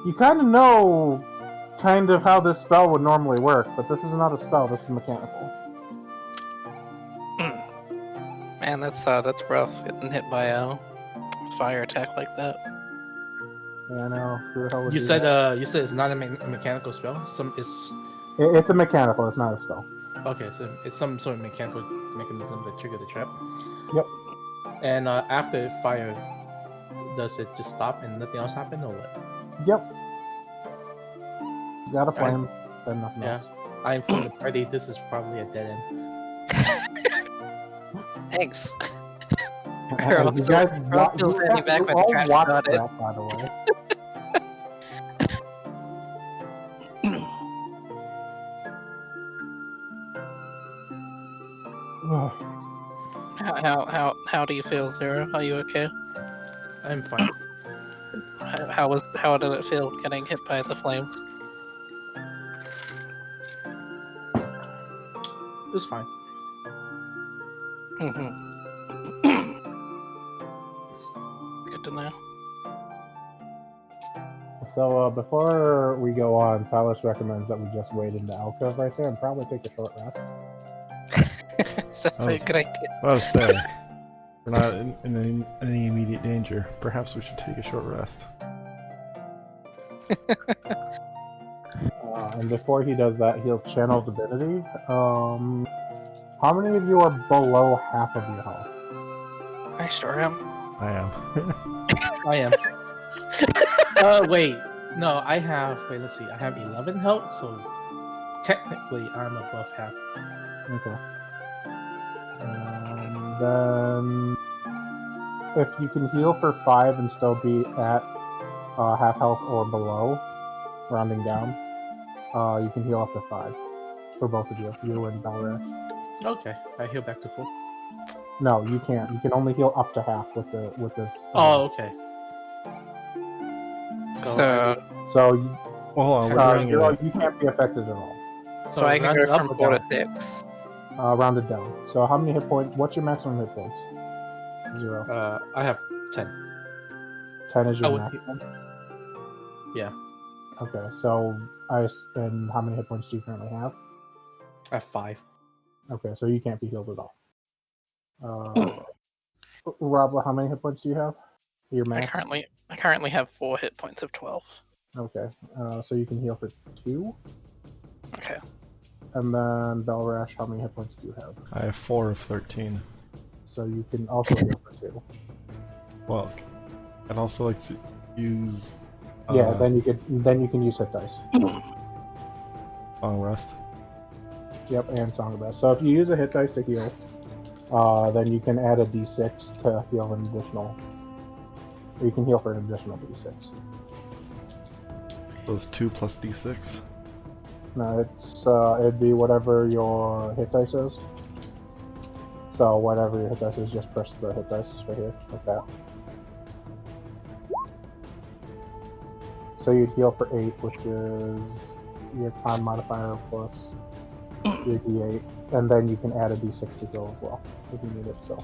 you kind of know how this spell would normally work, but this is not a spell, this is mechanical. Man, that's rough. Getting hit by a fire attack like that. Yeah, I know. Who the hell would You do said that? you said it's not a mechanical spell. It's a mechanical, it's not a spell. Okay, so it's some sort of mechanical mechanism that trigger the trap. Yep. And after fire, does it just stop and nothing else happen, or what? Yep. You got a flame, then nothing else. I inform the party this is probably a dead end. Thanks. You guys Rob still standing back when the all trap watched started. that, by the way. How do you feel, Zero? Are you okay? I'm fine. How did it feel getting hit by the flames? It was fine. Good to know. So before we go on, Silas recommends that we just wait in the alcove right there and probably take a short rest. That's a good idea. I was saying, we're not in any immediate danger. Perhaps we should take a short rest. And before he does that, he'll channel divinity. How many of you are below half of your health? I sure am. I am. I am. Wait. No, I have. Wait, let's see. I have 11 health, so technically I'm above half. Okay. Then, if you can heal for 5 and still be at half health or below, rounding down, you can heal up to 5 for both of you and Balrash. Okay, I heal back to full. No, you can't. You can only heal up to half with this. Oh, okay. So you, Well, hold on, we're doing it. you can't be affected at all. So I can round it go up from or 4 to down? 6. Rounded down. So how many hit points? What's your maximum hit points? 0. I have 10. 10 is your would- maximum. Yeah, Okay, so and how many hit points do you currently have? I have 5. Okay, so you can't be healed at all. Rob, how many hit points do you have? Your I max? currently have 4 hit points of 12. Okay. So you can heal for 2. Okay. And then Belrash, how many hit points do you have? I have 4 of 13. So you can also heal for 2. Well, I'd also like to use. Yeah, then you can use hit dice. Long rest. Yep, and Song of Rest. So if you use a hit dice to heal, then you can add a d6 to heal an additional. Or you can heal for an additional d6. Those 2 plus d6. No, it'd be whatever your hit dice is. So whatever your hit dice is, just press the hit dice right here, like that. So you'd heal for 8, which is your con modifier plus your d8, and then you can add a d6 to heal as well if you need it. So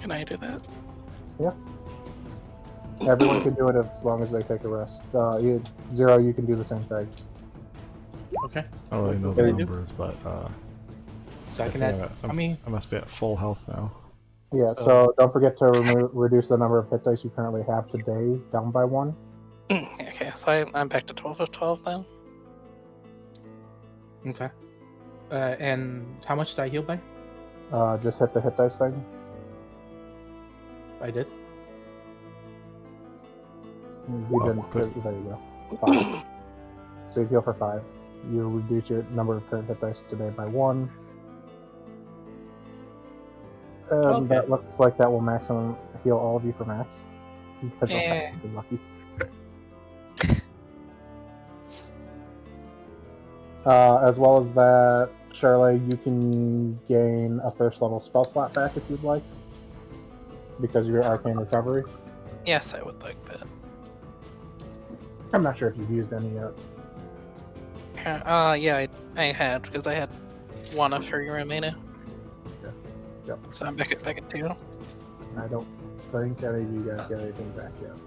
Can I do that? everyone can do it as long as they take a rest. Zero, you can do the same thing. Okay. I don't really know What can the I do? numbers, but So I can think add. I'm- I mean, I must be at full health now. Yeah. So don't forget to reduce the number of hit dice you currently have today down by 1. Okay, so I'm back to 12 of 12 then. okay. And how much did I heal by? Just hit the hit dice thing. I did. You Oh, didn't. good. There you go. 5. So you heal for 5. You reduce your number of current hit dice today by 1. Okay. That looks like that will maximum heal all of you for max. Because you'll Yeah. be lucky. As well as that, Shirley, you can gain a first level spell slot back if you'd like. Because of your arcane recovery. Yes, I would like that. I'm not sure if you've used any yet. Yeah, I had, because I had 1 of 3 remaining. Okay. Yep. So I'm back at 2. I don't think any of you guys get anything back yet.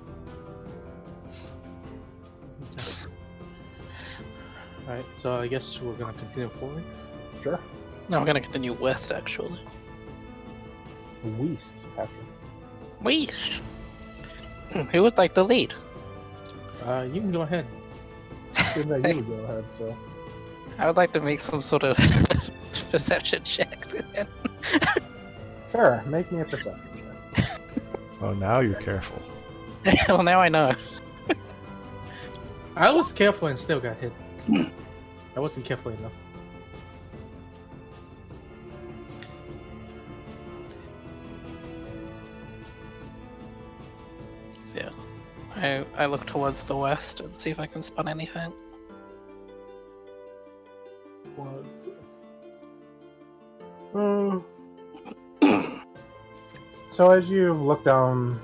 Alright, so I guess we're gonna continue forward. Sure. No, I'm gonna continue west, actually. West, Patrick. Weesh! Who would like the lead? You can go ahead. Seems like you would go ahead, so. I would like to make some sort of perception check. Sure, make me a perception check. Oh, now you're careful. Well, now I know. I was careful and still got hit. I wasn't careful enough. So, yeah. I look towards the west and see if I can spot anything. So as you look down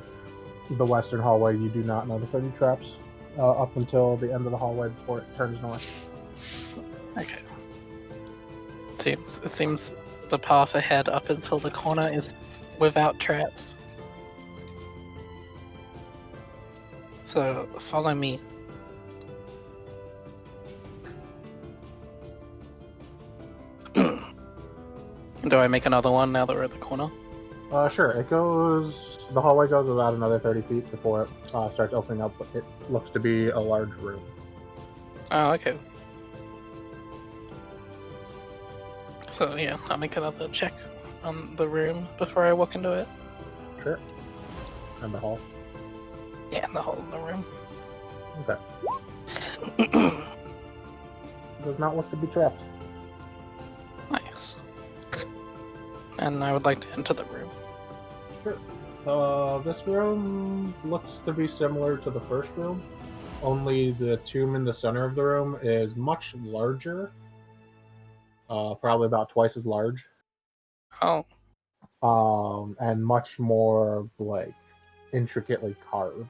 the western hallway, you do not notice any traps up until the end of the hallway before it turns north. Okay. It seems the path ahead up until the corner is without traps. So follow me. Do I make another one now that we're at the corner? Sure. The hallway goes about another 30 feet before it starts opening up. It looks to be a large room. Oh, okay. So yeah, I'll make another check on the room before I walk into it. Sure. And the hall. Yeah, the hole in the room. Okay. Does not look to be trapped. Nice. And I would like to enter the room. Sure. This room looks to be similar to the first room, only the tomb in the center of the room is much larger. Probably about twice as large. Oh, And much more, like, intricately carved.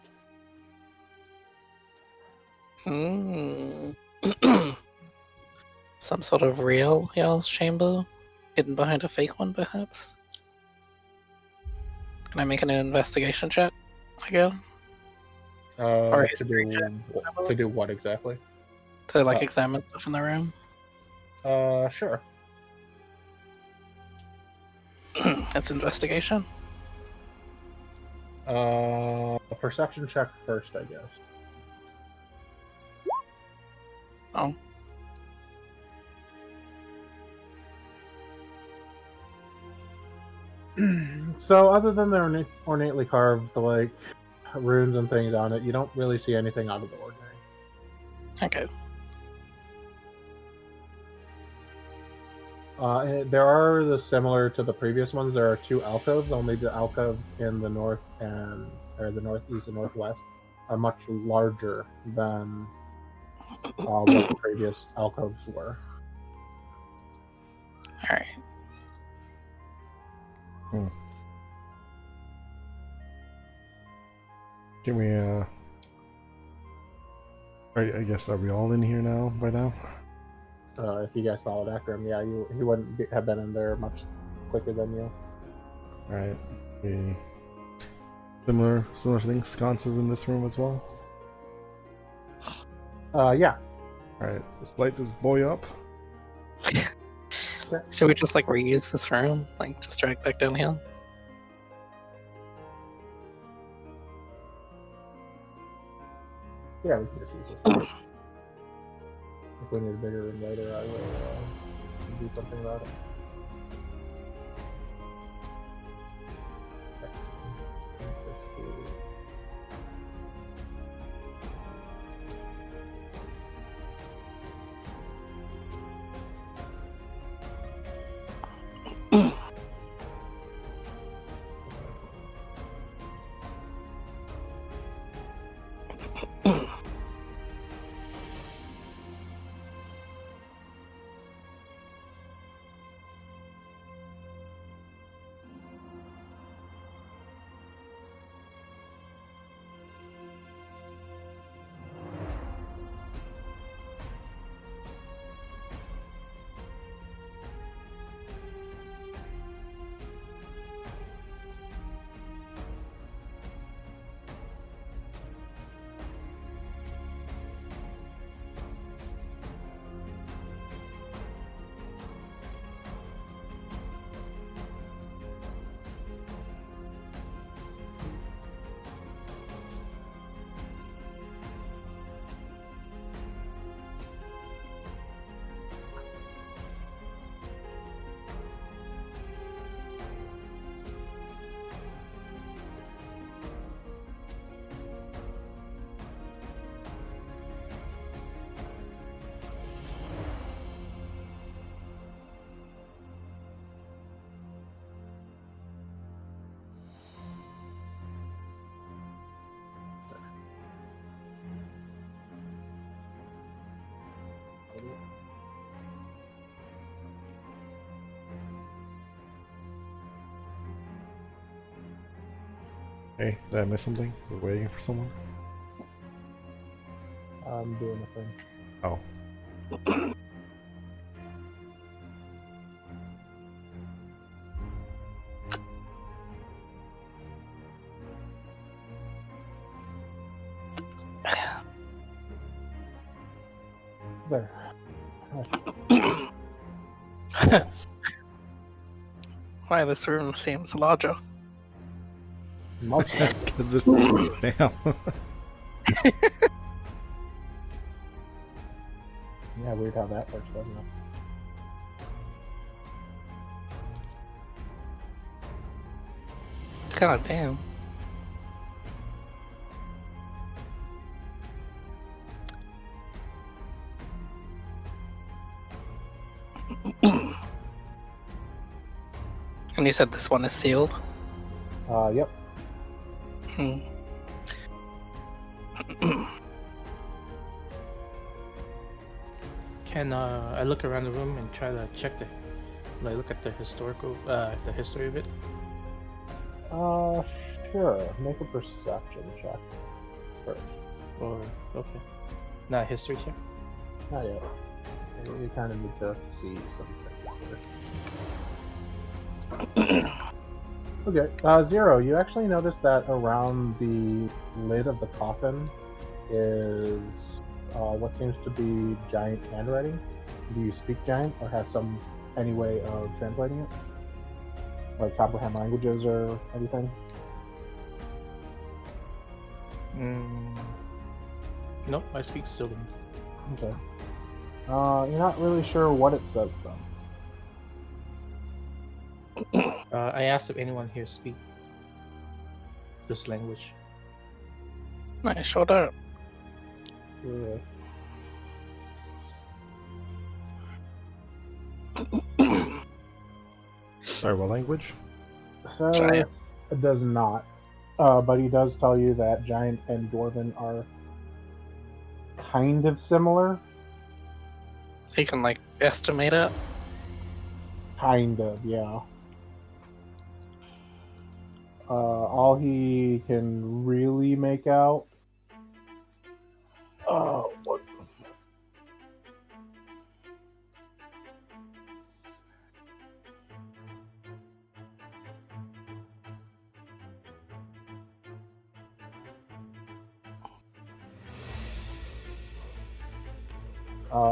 Some sort of real Yell's chamber? Hidden behind a fake one, perhaps? Can I make an investigation check again? Or To do what exactly? To, like, examine stuff in the room? Sure. That's investigation. A perception check first, I guess. Oh. So, other than the ornately carved like runes and things on it, you don't really see anything out of the ordinary. Okay. There are similar to the previous ones. There are 2 alcoves. Only the alcoves in the north or the northeast and northwest are much larger than what the previous alcoves were. All right. Can we, I guess, are we all in here now, by now? If you guys followed after him, yeah, he wouldn't have been in there much quicker than you. Alright. Similar things, sconces in this room as well? Yeah. Alright, let's light this boy up. Should we just like reuse this room? Like just drag back down here? Yeah, we can just use it. If we need a bigger room later, I will do something about it. Hey, did I miss something? We're waiting for someone? I'm doing a thing. Oh. There. Why this room seems larger? Much Because it's damn. Yeah, weird how that works, doesn't it? God damn. And you said this one is sealed? Yep. Hmm. Can I look around the room and try to check look at the the history of it? Sure. Make a perception check first. Or okay, not a history check. Not yet. You kind of need to see something first. Okay, Zero, you actually notice that around the lid of the coffin is what seems to be giant handwriting. Do you speak giant or have any way of translating it? Like comprehend languages or anything? Nope, I speak Sylvan. Okay. You're not really sure what it says though. I asked if anyone here speak this language. I sure don't. Yeah. Sorry, what language? So Giant. it does not. But he does tell you that giant and dwarven are kind of similar. You can like estimate it. Kind of, yeah. All he can really make out. What?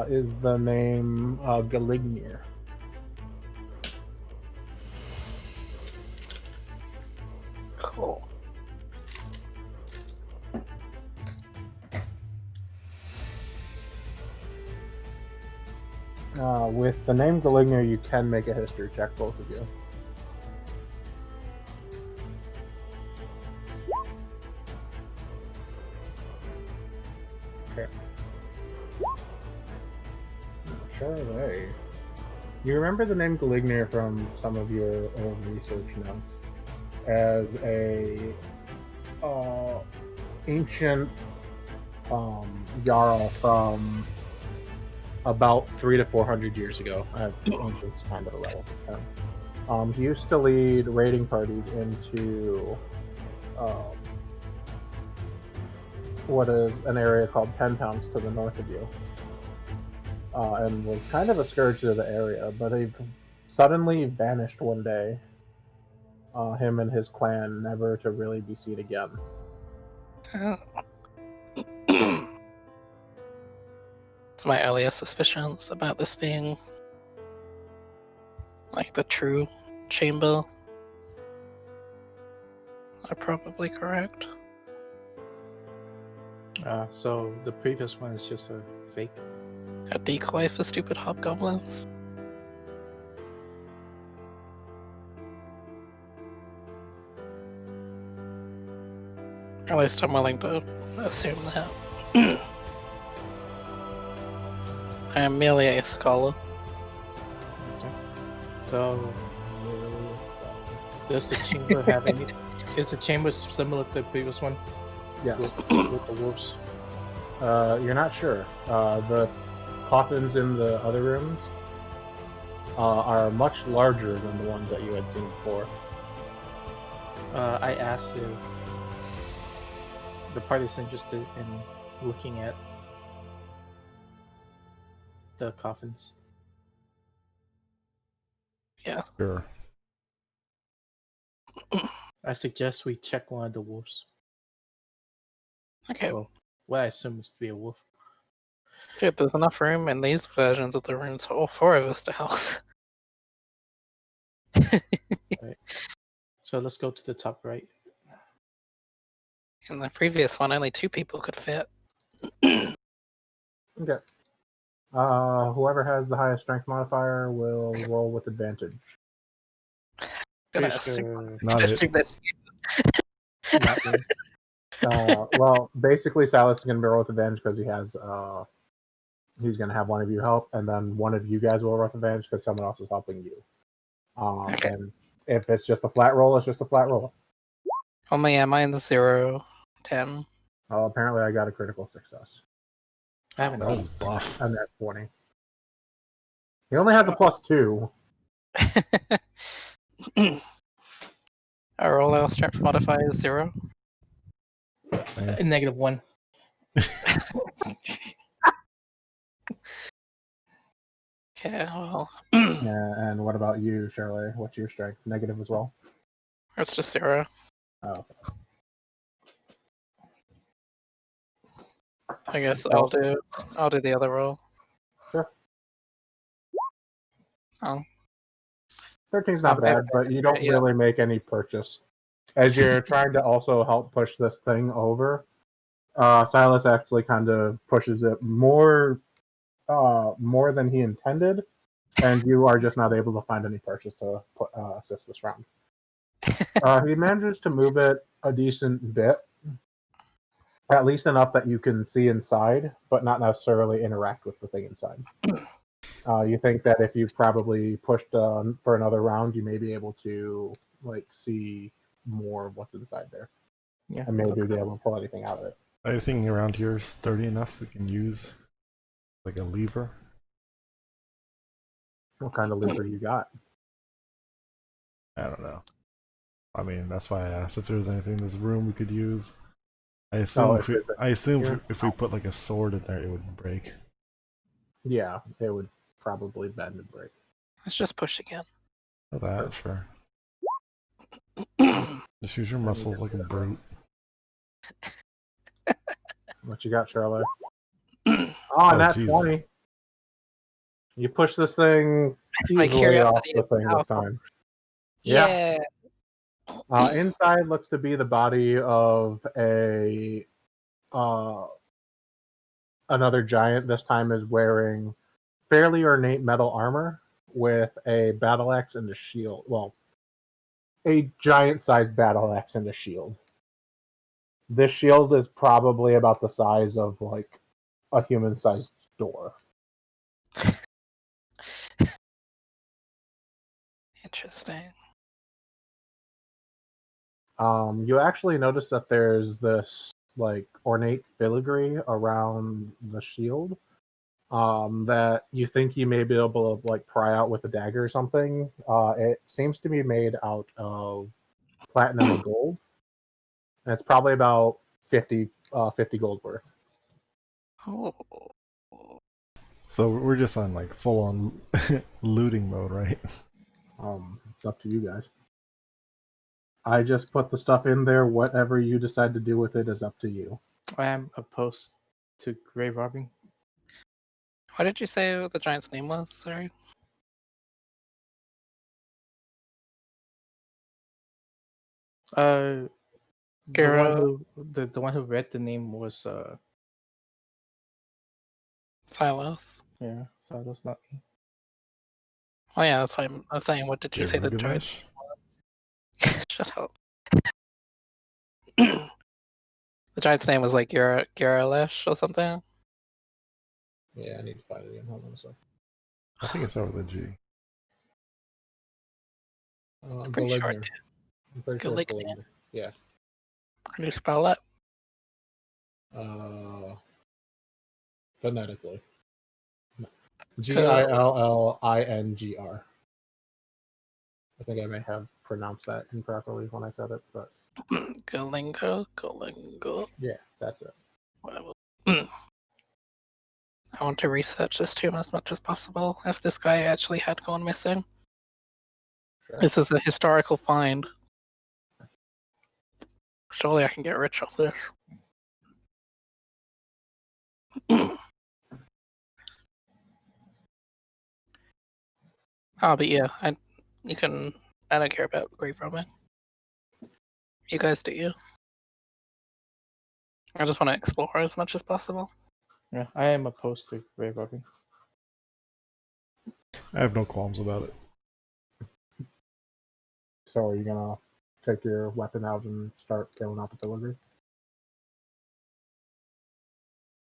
Is the name Galignir. Cool. With the name Galignir, you can make a history check, both of you. Okay. Charlie. You remember the name Galignir from some of your old research notes as a ancient Jarl from about 300 to 400 years ago. Ancient's kind of a relevant term. He used to lead raiding parties into what is an area called 10 Towns to the north of you. And was kind of a scourge to the area, but he suddenly vanished one day. Him and his clan never to really be seen again. So my earliest suspicions about this being like the true chamber are probably correct. So the previous one is just a fake. A decoy for stupid hobgoblins. At least I'm willing to assume that. I am merely a scholar. Okay. So does the chamber have any? Is the chamber similar to the previous one? Yeah. With the wolves. You're not sure. The coffins in the other rooms are much larger than the ones that you had seen before. I asked if the party's interested in looking at the coffins. Yeah. Sure. I suggest we check one of the wolves. Okay. Well, what I assume is to be a wolf. Dude, there's enough room in these versions of the rooms for all four of us to help. So let's go to the top right. In the previous one, only 2 people could fit. Okay. Whoever has the highest strength modifier will roll with advantage. Gonna Pretty assume, sure Not it. assume that not me. Well, basically, Silas is going to be roll with advantage because he has. He's going to have one of you help, and then one of you guys will roll with advantage because someone else is helping you. Okay. And if it's just a flat roll, it's just a flat roll. mine's 0, 10. Apparently, I got a critical success, I haven't. That was buff. and that's 20. He only has a +2. Our roll our strength modifier is 0. -1. Okay, well, Yeah, and what about you, Shirley? What's your strength? Negative as well? it's just 0. Oh, I guess I'll do the other roll. Sure. Oh, 13's not Okay. bad, but you don't Yeah. really make any purchase. As you're trying to also help push this thing over, Silas actually kind of pushes it more than he intended, and you are just not able to find any purchase to assist this round. He manages to move it a decent bit, at least enough that you can see inside, but not necessarily interact with the thing inside. You think that if you probably pushed for another round, you may be able to see more of what's inside there, Yeah. and maybe be able to pull anything out of it. Anything around here is sturdy enough we can use, like a lever. What kind of lever you got? I don't know. I mean, that's why I asked if there was anything in this room we could use. I assume if we put like a sword in there, it would break. Yeah, it would probably bend and break. Let's just push again. For that, sure. Just use your muscles like a brute. What you got, Charlotte? My Oh, nat Jesus. 20. You push this thing easily off curiosity the is thing this powerful. time. Yeah. Inside looks to be the body of another giant. This time is wearing fairly ornate metal armor with a battle axe and a shield. Well, a giant-sized battle axe and a shield. This shield is probably about the size of like a human-sized door. Interesting. You actually notice that there's this like ornate filigree around the shield that you think you may be able to like pry out with a dagger or something. It seems to be made out of platinum and gold, and it's probably about 50 gold worth. Oh. So we're just on like full on looting mode, right? It's up to you guys. I just put the stuff in there. Whatever you decide to do with it is up to you. I am opposed to grave robbing. What did you say the giant's name was? Sorry. The Gara- one who read the name was Silas. yeah, so that's not me. Oh yeah, that's why I was saying. What did you say the giant? Gilgamesh? Shut up. The giant's name was like Garalesh or something. Yeah, I need to find it again. Hold on a second. I think it's over the G. I'm pretty sure it Galigner. did. I'm pretty sure it's Galigner. Galigner. Yeah. How do you spell that? Phonetically. Gillingr. I think I may have pronounced that improperly when I said it, but Galingo. yeah, that's it. Whatever. I want to research this tomb as much as possible. If this guy actually had gone missing, Sure. this is a historical find. Surely I can get rich off this. Oh, but yeah, you can. I don't care about grave robbing. You guys do you? I just want to explore as much as possible. Yeah, I am opposed to grave robbing. I have no qualms about it. So are you gonna take your weapon out and start killing out the villagers?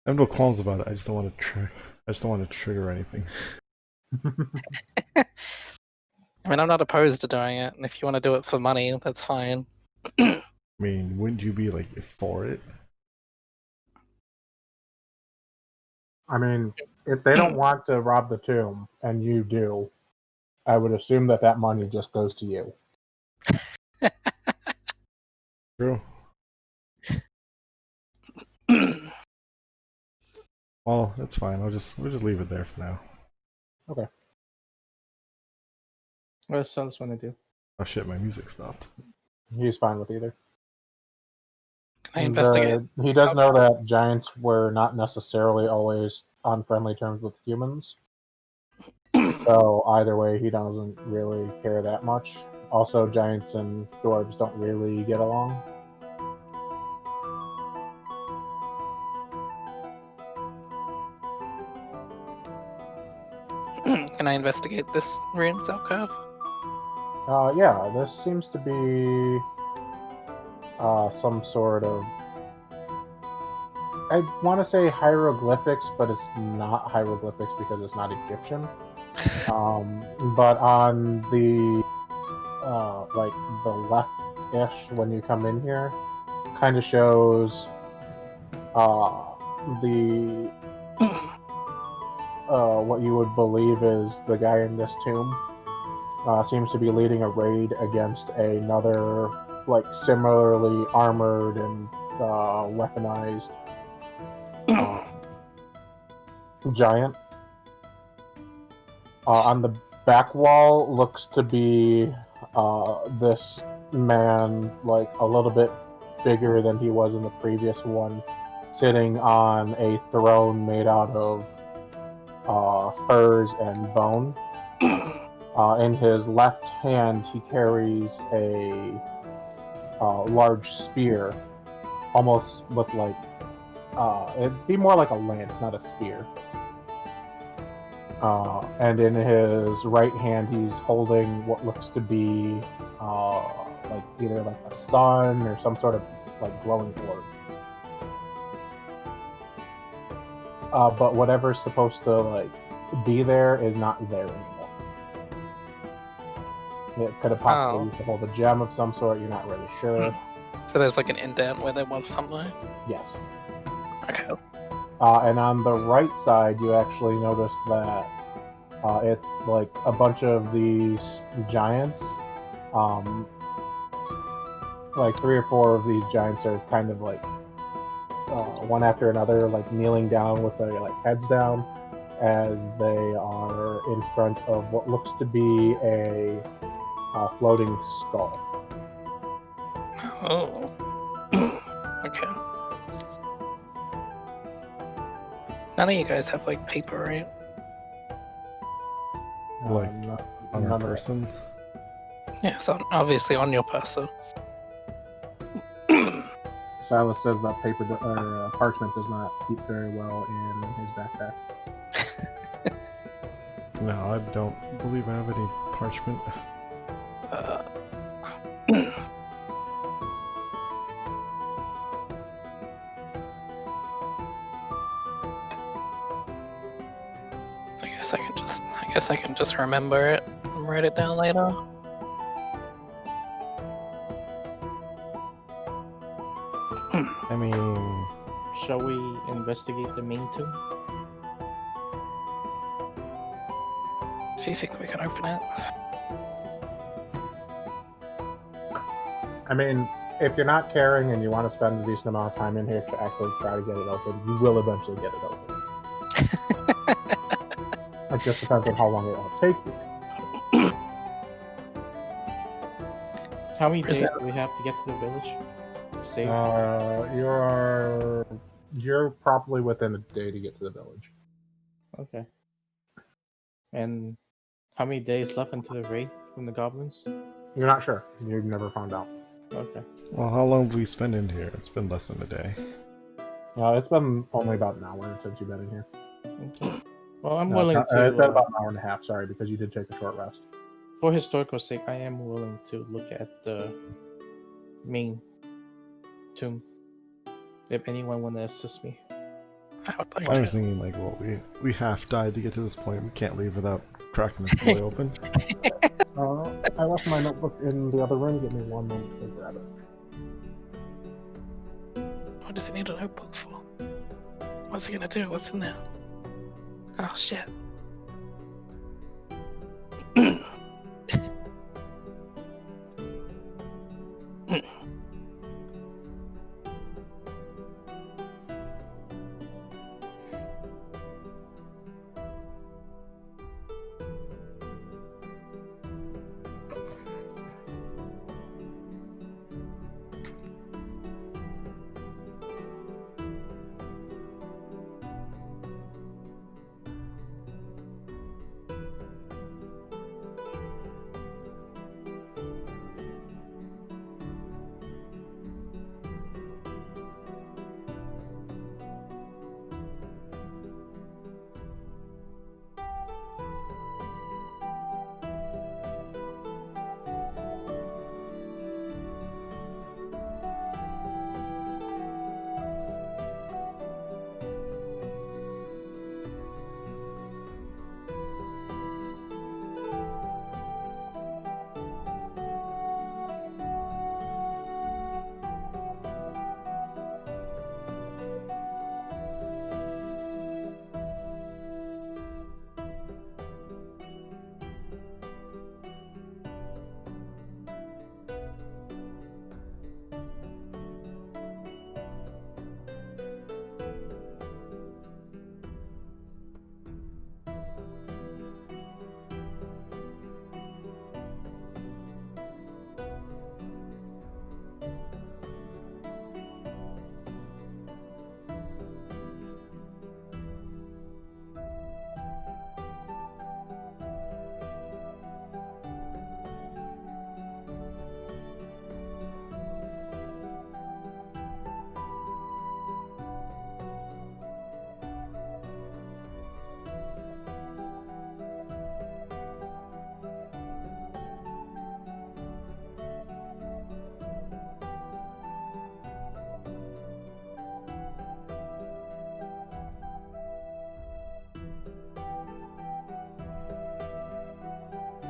I have no qualms about it. I just don't want to trigger anything. I mean, I'm not opposed to doing it, and if you want to do it for money, that's fine. I mean, wouldn't you be like for it? I mean, if they don't want to rob the tomb and you do, I would assume that money just goes to you. True. Well, that's fine. We'll just leave it there for now. Okay. What does Silas want to do? Oh shit, my music stopped. He's fine with either. Can I investigate? He does know that giants were not necessarily always on friendly terms with humans. So either way, he doesn't really care that much. Also, giants and dwarves don't really get along. Can I investigate this ruins alcove? Yeah, this seems to be some sort of. I want to say hieroglyphics, but it's not hieroglyphics because it's not Egyptian. But on the like the left-ish when you come in here, kind of shows the what you would believe is the guy in this tomb seems to be leading a raid against another like similarly armored and weaponized giant. On the back wall looks to be this man like a little bit bigger than he was in the previous one, sitting on a throne made out of furs and bone. In his left hand, he carries a large spear, almost look like it'd be more like a lance, not a spear. And in his right hand, he's holding what looks to be like either like a sun or some sort of like glowing orb. But whatever's supposed to like be there is not there anymore. It could have possibly used to hold a gem of some sort. You're not really sure. So there's like an indent where there was something. Yes. Okay. And on the right side, you actually notice that it's like a bunch of these giants. Like 3 or 4 of these giants are kind of like one after another, like kneeling down with their like heads down, as they are in front of what looks to be a floating skull. Oh. Okay. None of you guys have like paper, right? Like, on our none of it. person? Yeah, so obviously on your person. Silas says that paper or parchment does not keep very well in his backpack. No, I don't believe I have any parchment. I guess I can just remember it and write it down later. I mean, Shall we investigate the main tomb? If you think we can open it. I mean, if you're not caring and you want to spend a decent amount of time in here to actually try to get it open, you will eventually get it open. It just depends on how long it will take you. How many days do we have to get to the village? To save? You're probably within a day to get to the village. Okay. And how many days left until the raid from the goblins? You're not sure. You've never found out. Okay. well, how long have we spent in here? It's been less than a day. It's been only about an hour since you've been in here. Okay. Well, I'm willing It's been to. about an hour and a half, sorry, because you did take a short rest. For historical sake, I am willing to look at the main tomb. If anyone want to assist me. I would like I was to. thinking, like, well, we half died to get to this point. We can't leave without cracking this boy open. I left my notebook in the other room. Give me one moment to grab it. What does he need a notebook for? What's he gonna do? What's in there? Oh shit.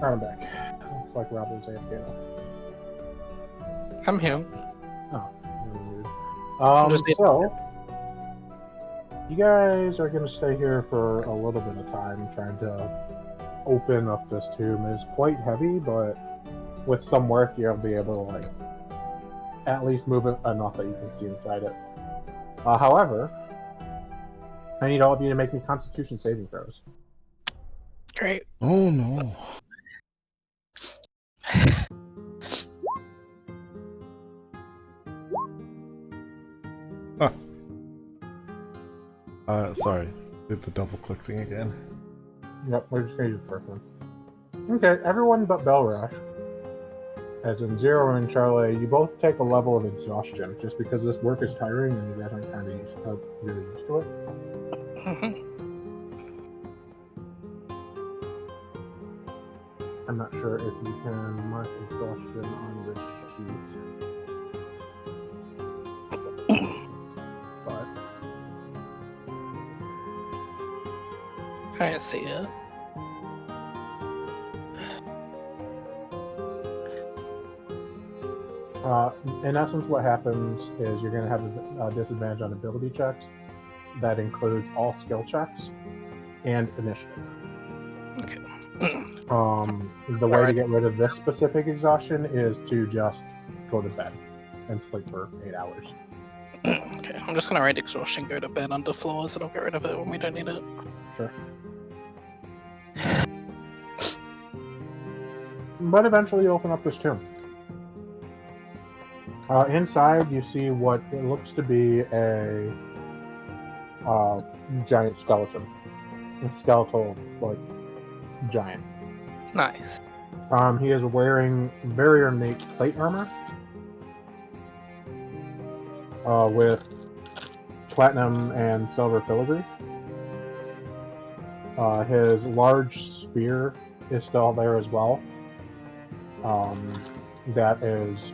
Alright, I'm back. Looks like Rob was AFK now. I'm here. Oh. Just need- So you guys are gonna stay here for a little bit of time trying to open up this tomb. It's quite heavy, but with some work you'll be able to like at least move it enough that you can see inside it. However, I need all of you to make me Constitution saving throws. Great. Oh no. Sorry. Did the double click thing again. Yep, we're just gonna do the first one. Okay, everyone but Belrush, as in Zero and Charlie, you both take a level of exhaustion just because this work is tiring and you guys aren't kind of really used to it. Mhm. I'm not sure if you can mark exhaustion on this sheet. But I see it. in essence, what happens is you're going to have a disadvantage on ability checks. That includes all skill checks and initiative. Okay. The way to get rid of this specific exhaustion is to just go to bed and sleep for 8 hours. Okay, I'm just gonna write exhaustion, go to bed under floors, and I'll get rid of it when we don't need it. Sure. But eventually you open up this tomb. Inside you see what it looks to be a giant skeleton. A skeletal, like, giant. Nice. He is wearing very ornate plate armor with platinum and silver filigree. His large spear is still there as well. That is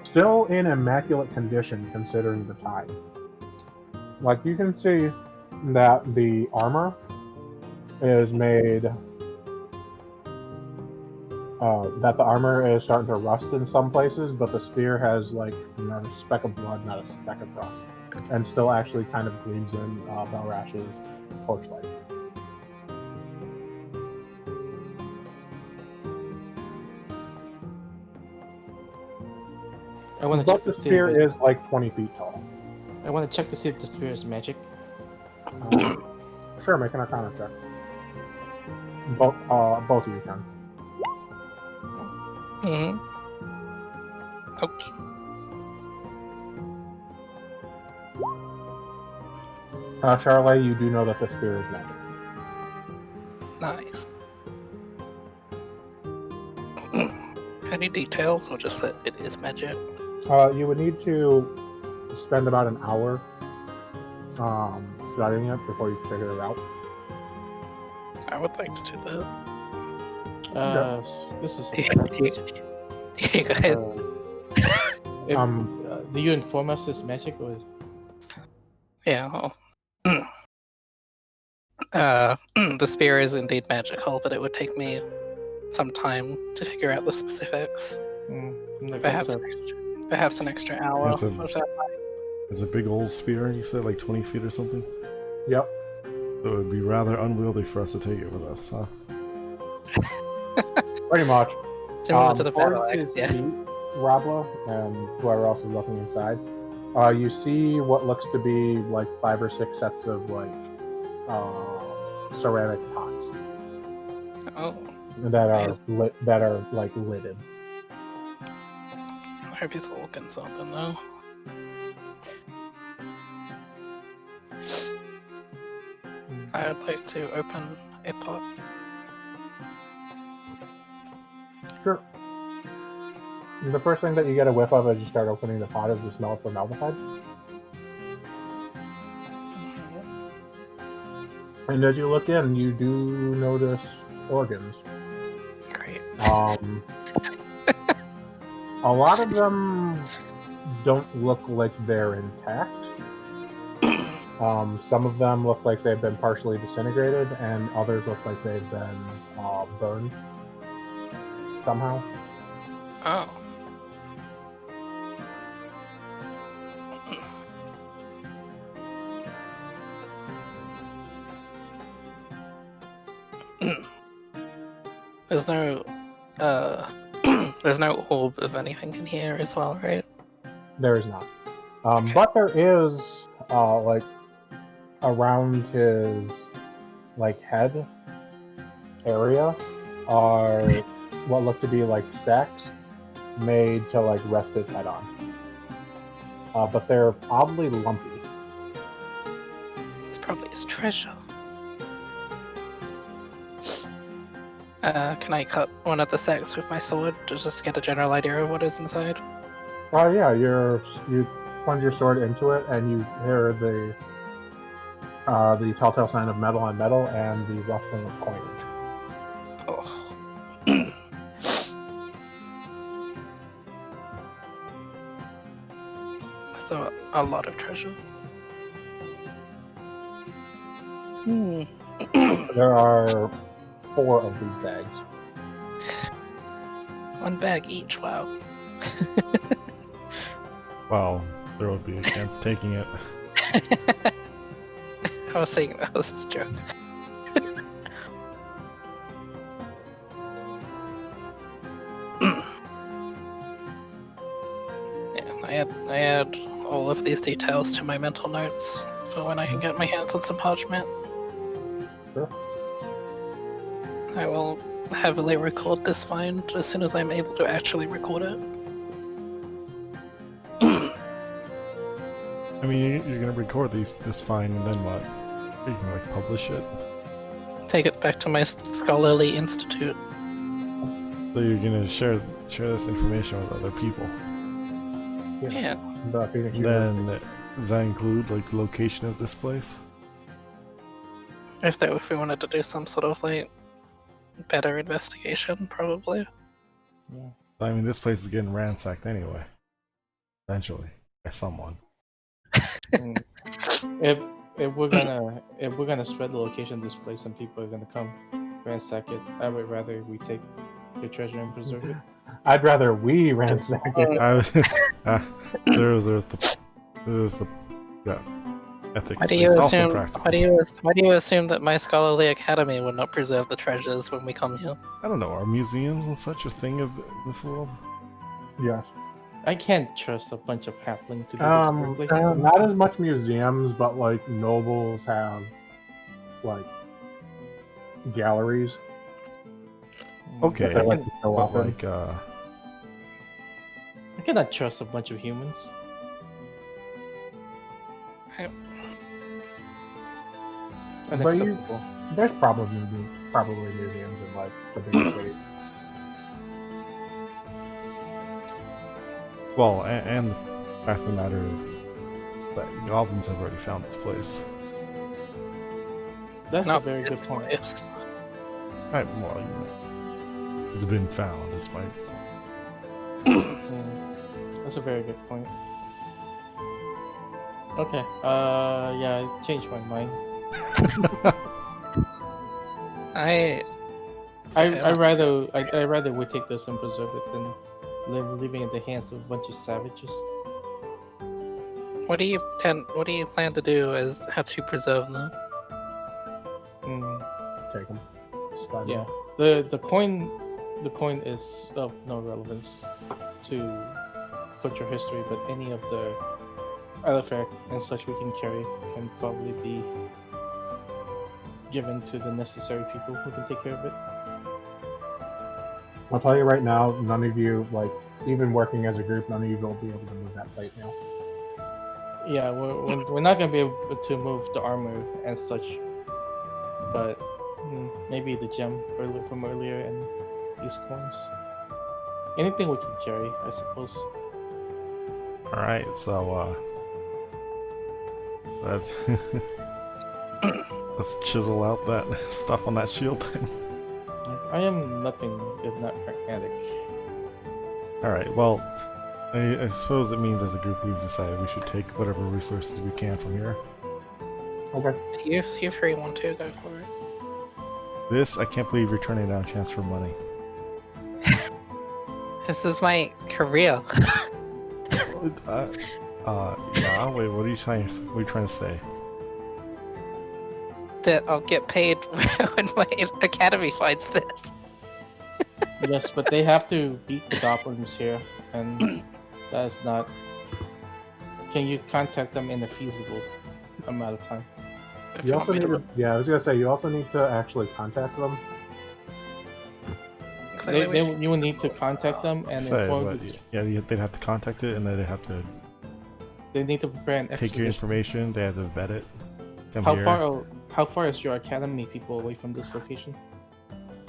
still in immaculate condition considering the time. Like, you can see that the armor is made that the armor is starting to rust in some places, but the spear has like not a speck of blood, not a speck of rust, and still actually kind of gleams in Belrash's torchlight. I want to But check the to see spear if is like 20 feet tall. I want to check to see if the spear is magic. Sure, make an Arcana check. Both of you can. Mm-hmm. Okay. Charlie, you do know that the spear is magic. Nice. Any details, or just that it is magic? You would need to spend about an hour studying it before you figure it out. I would like to do that. This is. Do you guys? If, Um, do you inform us this magic or? Yeah. The spear is indeed magical, but it would take me some time to figure out the specifics. Perhaps an extra hour. It's a- of that. It's a big old spear, you said, like 20 feet or something? Yep. So it would be rather unwieldy for us to take it with us, huh? Pretty much. Similar to the battle towards axe, his yeah. feet, Rabla, and whoever else is looking inside, you see what looks to be like 5 or 6 sets of like ceramic pots Oh, that are nice. that are like lidded. I hope he's walking something though. I would like to open a pot. Sure. The first thing that you get a whiff of as you start opening the pot is the smell of formaldehyde. And as you look in, you do notice organs. Great. A lot of them don't look like they're intact. Some of them look like they've been partially disintegrated, and others look like they've been burned somehow. Oh. There's no, there's no orb of anything in here as well, right? There is not. Okay. But there is, like, around his, like, head area are what look to be like sacks made to, like, rest his head on. But they're oddly lumpy. It's probably his treasure. Can I cut one of the sacks with my sword to just get a general idea of what is inside? Yeah, you plunge your sword into it, and you hear the telltale sign of metal on metal and the rustling of coinage. Oh. So, a lot of treasure. There are 4 of these bags. One bag each, wow. Wow, there would be against taking it. I was saying that was a joke. Yeah, I add all of these details to my mental notes for when I can get my hands on some parchment. Sure. I will heavily record this find as soon as I'm able to actually record it. I mean, you're gonna record this find, and then what? You can like publish it. Take it back to my scholarly institute. So you're gonna share this information with other people. Yeah. The Phoenix University. Then does that include like the location of this place? If we wanted to do some sort of like better investigation, probably. Yeah. I mean, this place is getting ransacked anyway. Eventually, by someone. Mm. If we're gonna spread the location of this place and people are gonna come ransack it, I would rather we take your treasure and preserve it. I'd rather we ransack it. There's the ethics. Why do you it's also assume? practical. Why do you assume that my scholarly academy would not preserve the treasures when we come here? I don't know. Are museums and such a thing of this world? Yes. I can't trust a bunch of halfling to do this correctly. Not as much museums, but like nobles have like galleries. Okay, that they like to show but off in. like I cannot trust a bunch of humans. But Unacceptable. there's probably museums in like the bigger cities. well, and the fact of the matter is that goblins have already found this place. That's Not a very good this point. place. Right, well, you know, it's been found. It's like That's a very good point. Okay. Yeah, I changed my mind. I I'd rather we take this and preserve it than leaving it in the hands of a bunch of savages. What do you plan to do as how to preserve them? Take them. Yeah. The coin is of no relevance to cultural history, but any of the artifact and such we can carry can probably be given to the necessary people who can take care of it. I'll tell you right now, none of you, like, even working as a group, none of you will be able to move that plate now. Yeah, we're not gonna be able to move the armor and such, but maybe the gem from earlier and these coins. Anything we can carry, I suppose. all right. So let's chisel out that stuff on that shield. I am nothing if not pragmatic. All right. Well, I suppose it means as a group we've decided we should take whatever resources we can from here. Okay. If you three want to, go for it. This, I can't believe you're turning down a chance for money. This is my career. Yeah. Wait, what are you trying to say? That I'll get paid when my academy finds this. Yes, but they have to beat the goblins here, and that is not. Can you contact them in a feasible amount of time? If You you also want me need to to. Yeah, I was gonna say you also need to actually contact them. You will need to contact them and Say, inform. but they'd have to contact it, and then they'd have to They need to prepare an take your expedition. information. They have to vet it. Come How here. far is your academy people away from this location?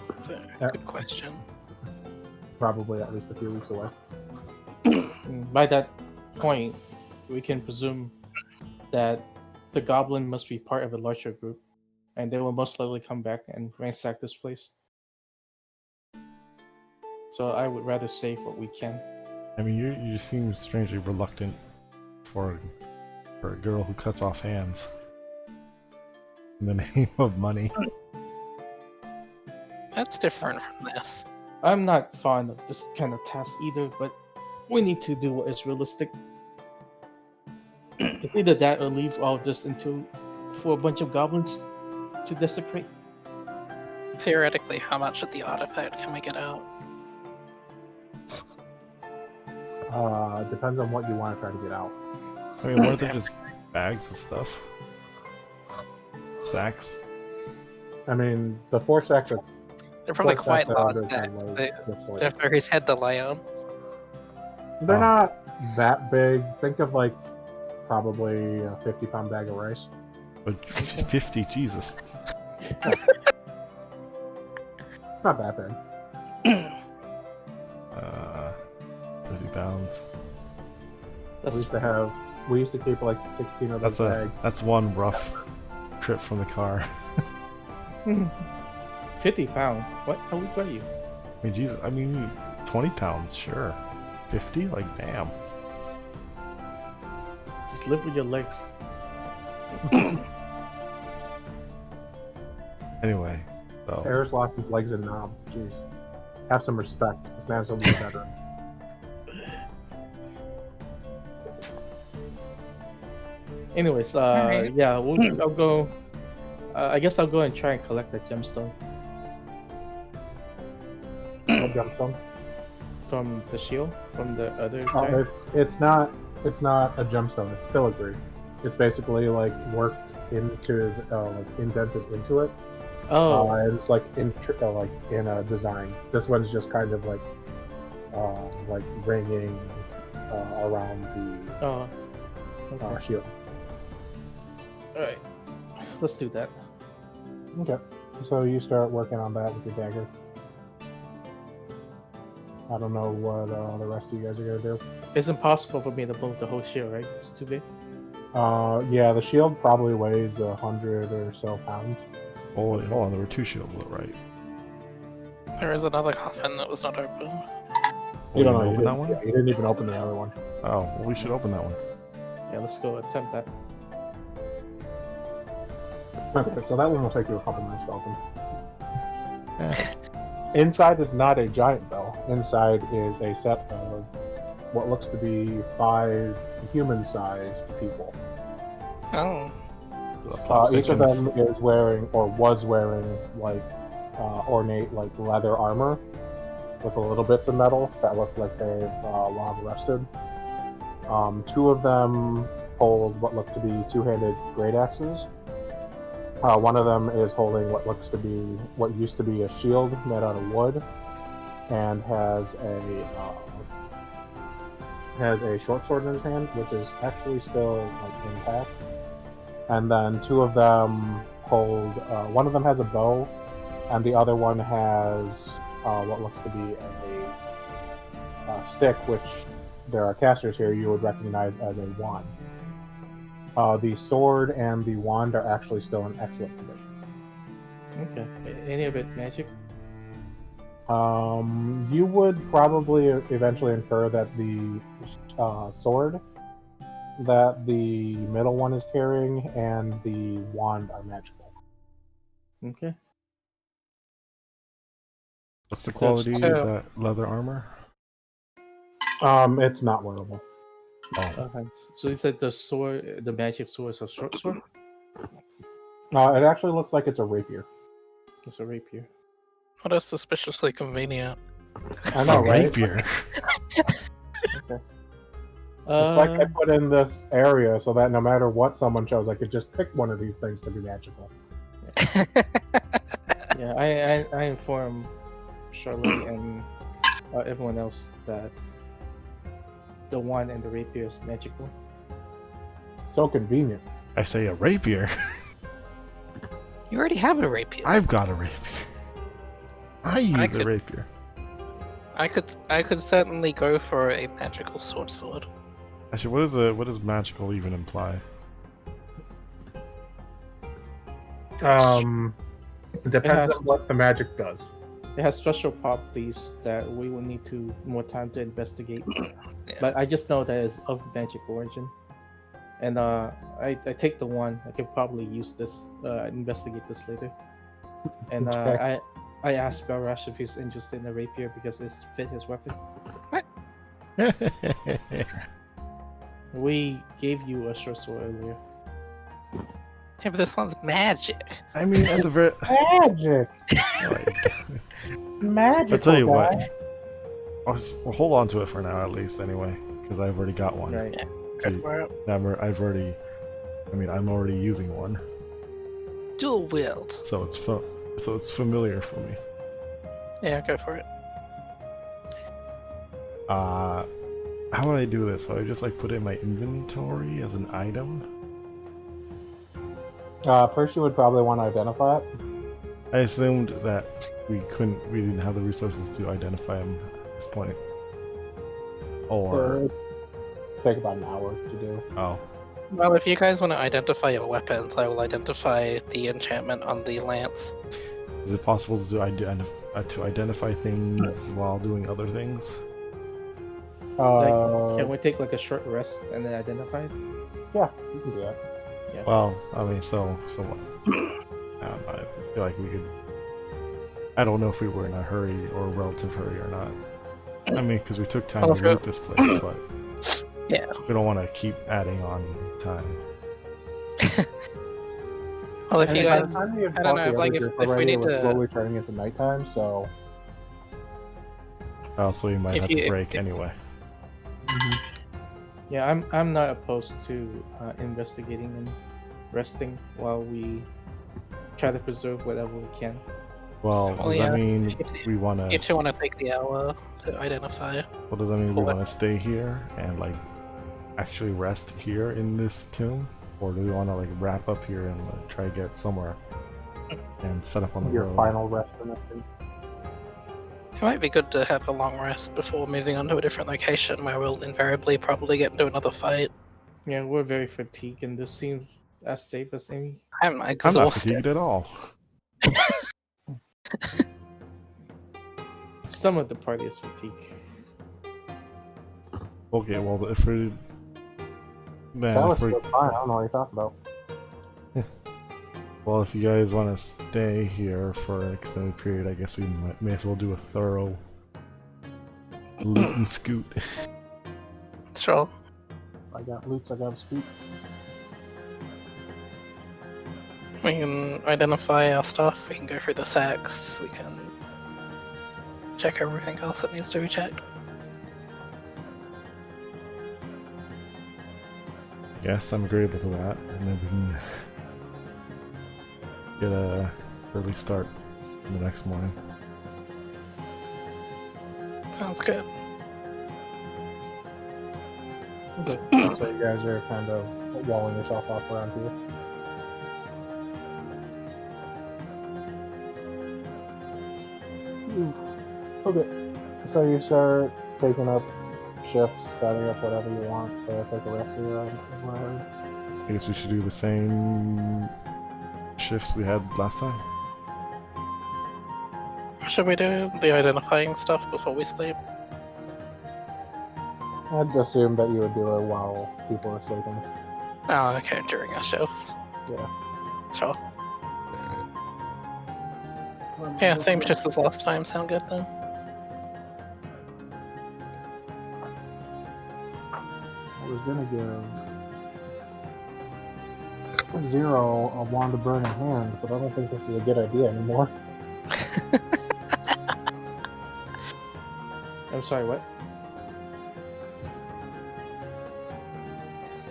That's a good question. Probably at least a few weeks away. By that point, we can presume that the goblin must be part of a larger group, and they will most likely come back and ransack this place. So I would rather save what we can. I mean, you seem strangely reluctant for a girl who cuts off hands in the name of money. That's different from this. I'm not fond of this kind of task either, but we need to do what is realistic. It's either that or leave all of this for a bunch of goblins to desecrate. Theoretically, how much of the artifact can we get out? Depends on what you want to try to get out. I mean, what are they just bags of stuff? Sacks? I mean, the 4 sacks are They're probably 4 quite sacks are large. under That, the, they, just like- they're for his head to lay on. They're Oh. not that big. Think of like probably a 50-pound bag of rice. But 50, Jesus. It's not that big. 50 pounds. We used to keep like 16 of those bags. That's one rough trip from the car. 50 pounds. What? How weak are you? I mean, Jesus. I mean, 20 pounds, sure. 50? Like, damn. Just live with your legs. Anyway, so Eris lost his legs and knob. Jeez. Have some respect. This man's a little better. Anyways, Alright. yeah, I'll go. I guess I'll go and try and collect that gemstone No gemstone. from the shield from the other Oh, giant. it's not a gemstone. It's filigree. It's basically like worked into, like indented into it. Oh, And it's like in a design. This one's just kind of like ringing around the oh. Okay. shield. All right, let's do that. Okay. So you start working on that with your dagger. I don't know what the rest of you guys are gonna do. It's impossible for me to move the whole shield, right? It's too big. Yeah, the shield probably weighs 100 or so pounds. oh, wait, hold on. There were 2 shields, though, right? There is another coffin that was not open. You don't wanna know. open that one? Yeah, you didn't even open the other one. Oh, well, we should open that one. Yeah, let's go attempt that. Okay, so that one will take you a couple minutes to open. Eh. Inside is not a giant bell. Inside is a set of what looks to be 5 human-sized people. Oh, Each of them is wearing, or was wearing, like ornate, like leather armor with a little bits of metal that look like they've long rested. 2 of them hold what look to be 2-handed great axes. One of them is holding what used to be a shield made out of wood, and has a short sword in his hand, which is actually still like intact. And then 2 of them hold. One of them has a bow, and the other one has what looks to be a stick, which there are casters here you would recognize as a wand. The sword and the wand are actually still in excellent condition. Okay. Any of it magic? You would probably eventually infer that the sword that the middle one is carrying and the wand are magical. Okay. What's the quality of So- that leather armor? It's not wearable. Oh, Okay. So you said the sword, the magic sword, is a short sword. It actually looks like it's a rapier. It's a rapier. What is suspiciously convenient? I it's know, a right? rapier. It's like I put in this area so that no matter what someone chose, I could just pick one of these things to be magical. Yeah, I inform Charlotte and everyone else that the wand and the rapier is magical. So convenient. I say a rapier. You already have a rapier. I've got a rapier. I use a could- rapier. I could certainly go for a magical sword. Actually, what does magical even imply? It depends has- on what the magic does. It has special properties that we will need to more time to investigate. Yeah. But I just know that it's of magic origin. And I take the one. I could probably use this, investigate this later. And Okay. I asked Barash if he's interested in the rapier because it's fit his weapon. We gave you a short sword earlier. Yeah, but this one's magic. I mean, at the very. Magic! Like, Magical, I'll tell you guy. what. We'll hold on to it for now, at least, anyway, because I've already got one. Right. So Go for it. I've already. I mean, I'm already using one, Dual wield. so it's familiar for me. Yeah, go for it. How would I do this? So I just like put it in my inventory as an item. First, you would probably want to identify it. I assumed that we didn't have the resources to identify him at this point. Or It'd take about an hour to do. oh, Well, if you guys want to identify your weapons, I will identify the enchantment on the lance. is it possible to identify things while doing other things? Can we take like a short rest and then identify it? Yeah, you can do that. Well, I mean, so what? I feel like we could. I don't know if we were in a hurry or a relative hurry or not. I mean, because we took time Well, to if you're- loot this place, but Yeah. we don't want to keep adding on time. Well, if And you by guys, the time you I don't know, fought the like, other if group we already, need it was to- slowly turning into nighttime, so So we might If have you- to break anyway. Yeah, I'm not opposed to investigating and resting while we try to preserve whatever we can. Well, Well, does yeah. that mean If you- we want you two to? want to take the hour to identify. Well, does that mean we What? want to stay here and like actually rest here in this tomb, or do we want to like wrap up here and try to get somewhere and set up on the your road? final rest for next week. It might be good to have a long rest before moving on to a different location where we'll invariably probably get into another fight. Yeah, we're very fatigued, and this seems as safe as any. I'm I'm not exhausted. fatigued at all. Some of the party is fatigued. Okay, well if we then Silas if we was fine. I don't know what you're talking about. well if you guys want to stay here for an extended period, I guess we may as well do a thorough loot and scoot. Sure. I got loots, I got speak. We can identify our stuff, we can go through the sacks, we can check everything else that needs to be checked. Yes, I'm agreeable to that, and then we can get a early start in the next morning. Sounds good. Okay. So you guys are kind of walling yourself off around here. Okay. So you start taking up shifts, setting up whatever you want to take a rest here. Is what I heard. I guess we should do the same shifts we had last time. Should we do the identifying stuff before we sleep? I'd assume that you would do it while people are sleeping. Oh, okay, during our shifts. Yeah. Sure. Yeah, same shifts as last time. Sound good then? I was gonna give Zero a wand of burning hands, but I don't think this is a good idea anymore. I'm sorry, what?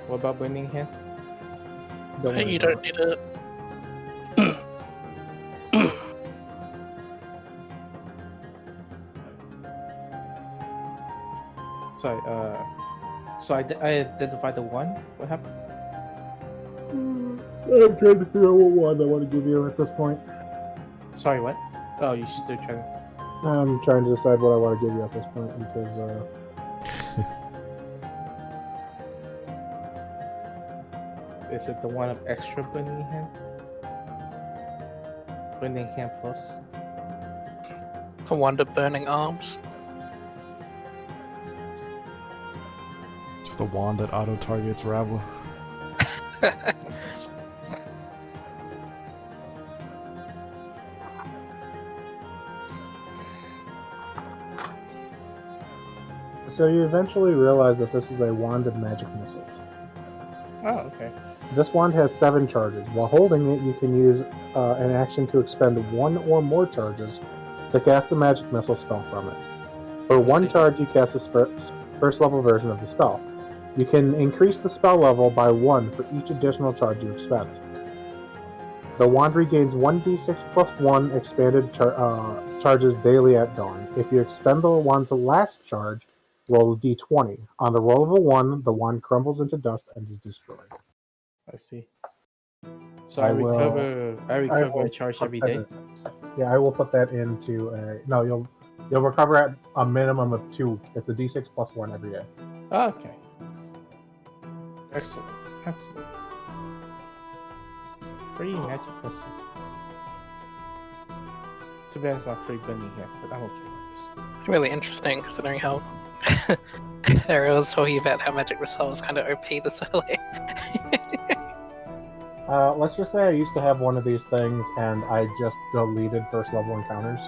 What about burning hand? Don't worry You about don't need it. Sorry, so I identified the one. What happened? I'm trying to figure out what wand I want to give you at this point. Sorry, what? Oh, you're still trying. I'm trying to decide what I want to give you at this point because Is it the one of extra burning hand? Burning hand plus. A wand of burning arms. Just the wand that auto targets Rabble. so you eventually realize that this is a wand of magic missiles. Oh, okay. This wand has 7 charges. While holding it, you can use an action to expend 1 or more charges to cast a magic missile spell from it. For 1 charge, you cast the first level version of the spell. You can increase the spell level by 1 for each additional charge you expend. The wand regains 1d6 plus 1 expanded charges daily at dawn. If you expend the wand's last charge, roll a d20. On the roll of a 1, the wand crumbles into dust and is destroyed. I see. So I recover will a charge put every that day. in- Yeah, I will put that into a. No, you'll recover at a minimum of 2. It's a d6 plus 1 every day. Oh, okay. Excellent. Excellent. Free magic missile. Too bad it's not free burning hand, but I'm okay with this. Really interesting, considering how Ariel was talking about how magic missile was kind of OP this early. Let's just say I used to have one of these things and I just deleted first level encounters.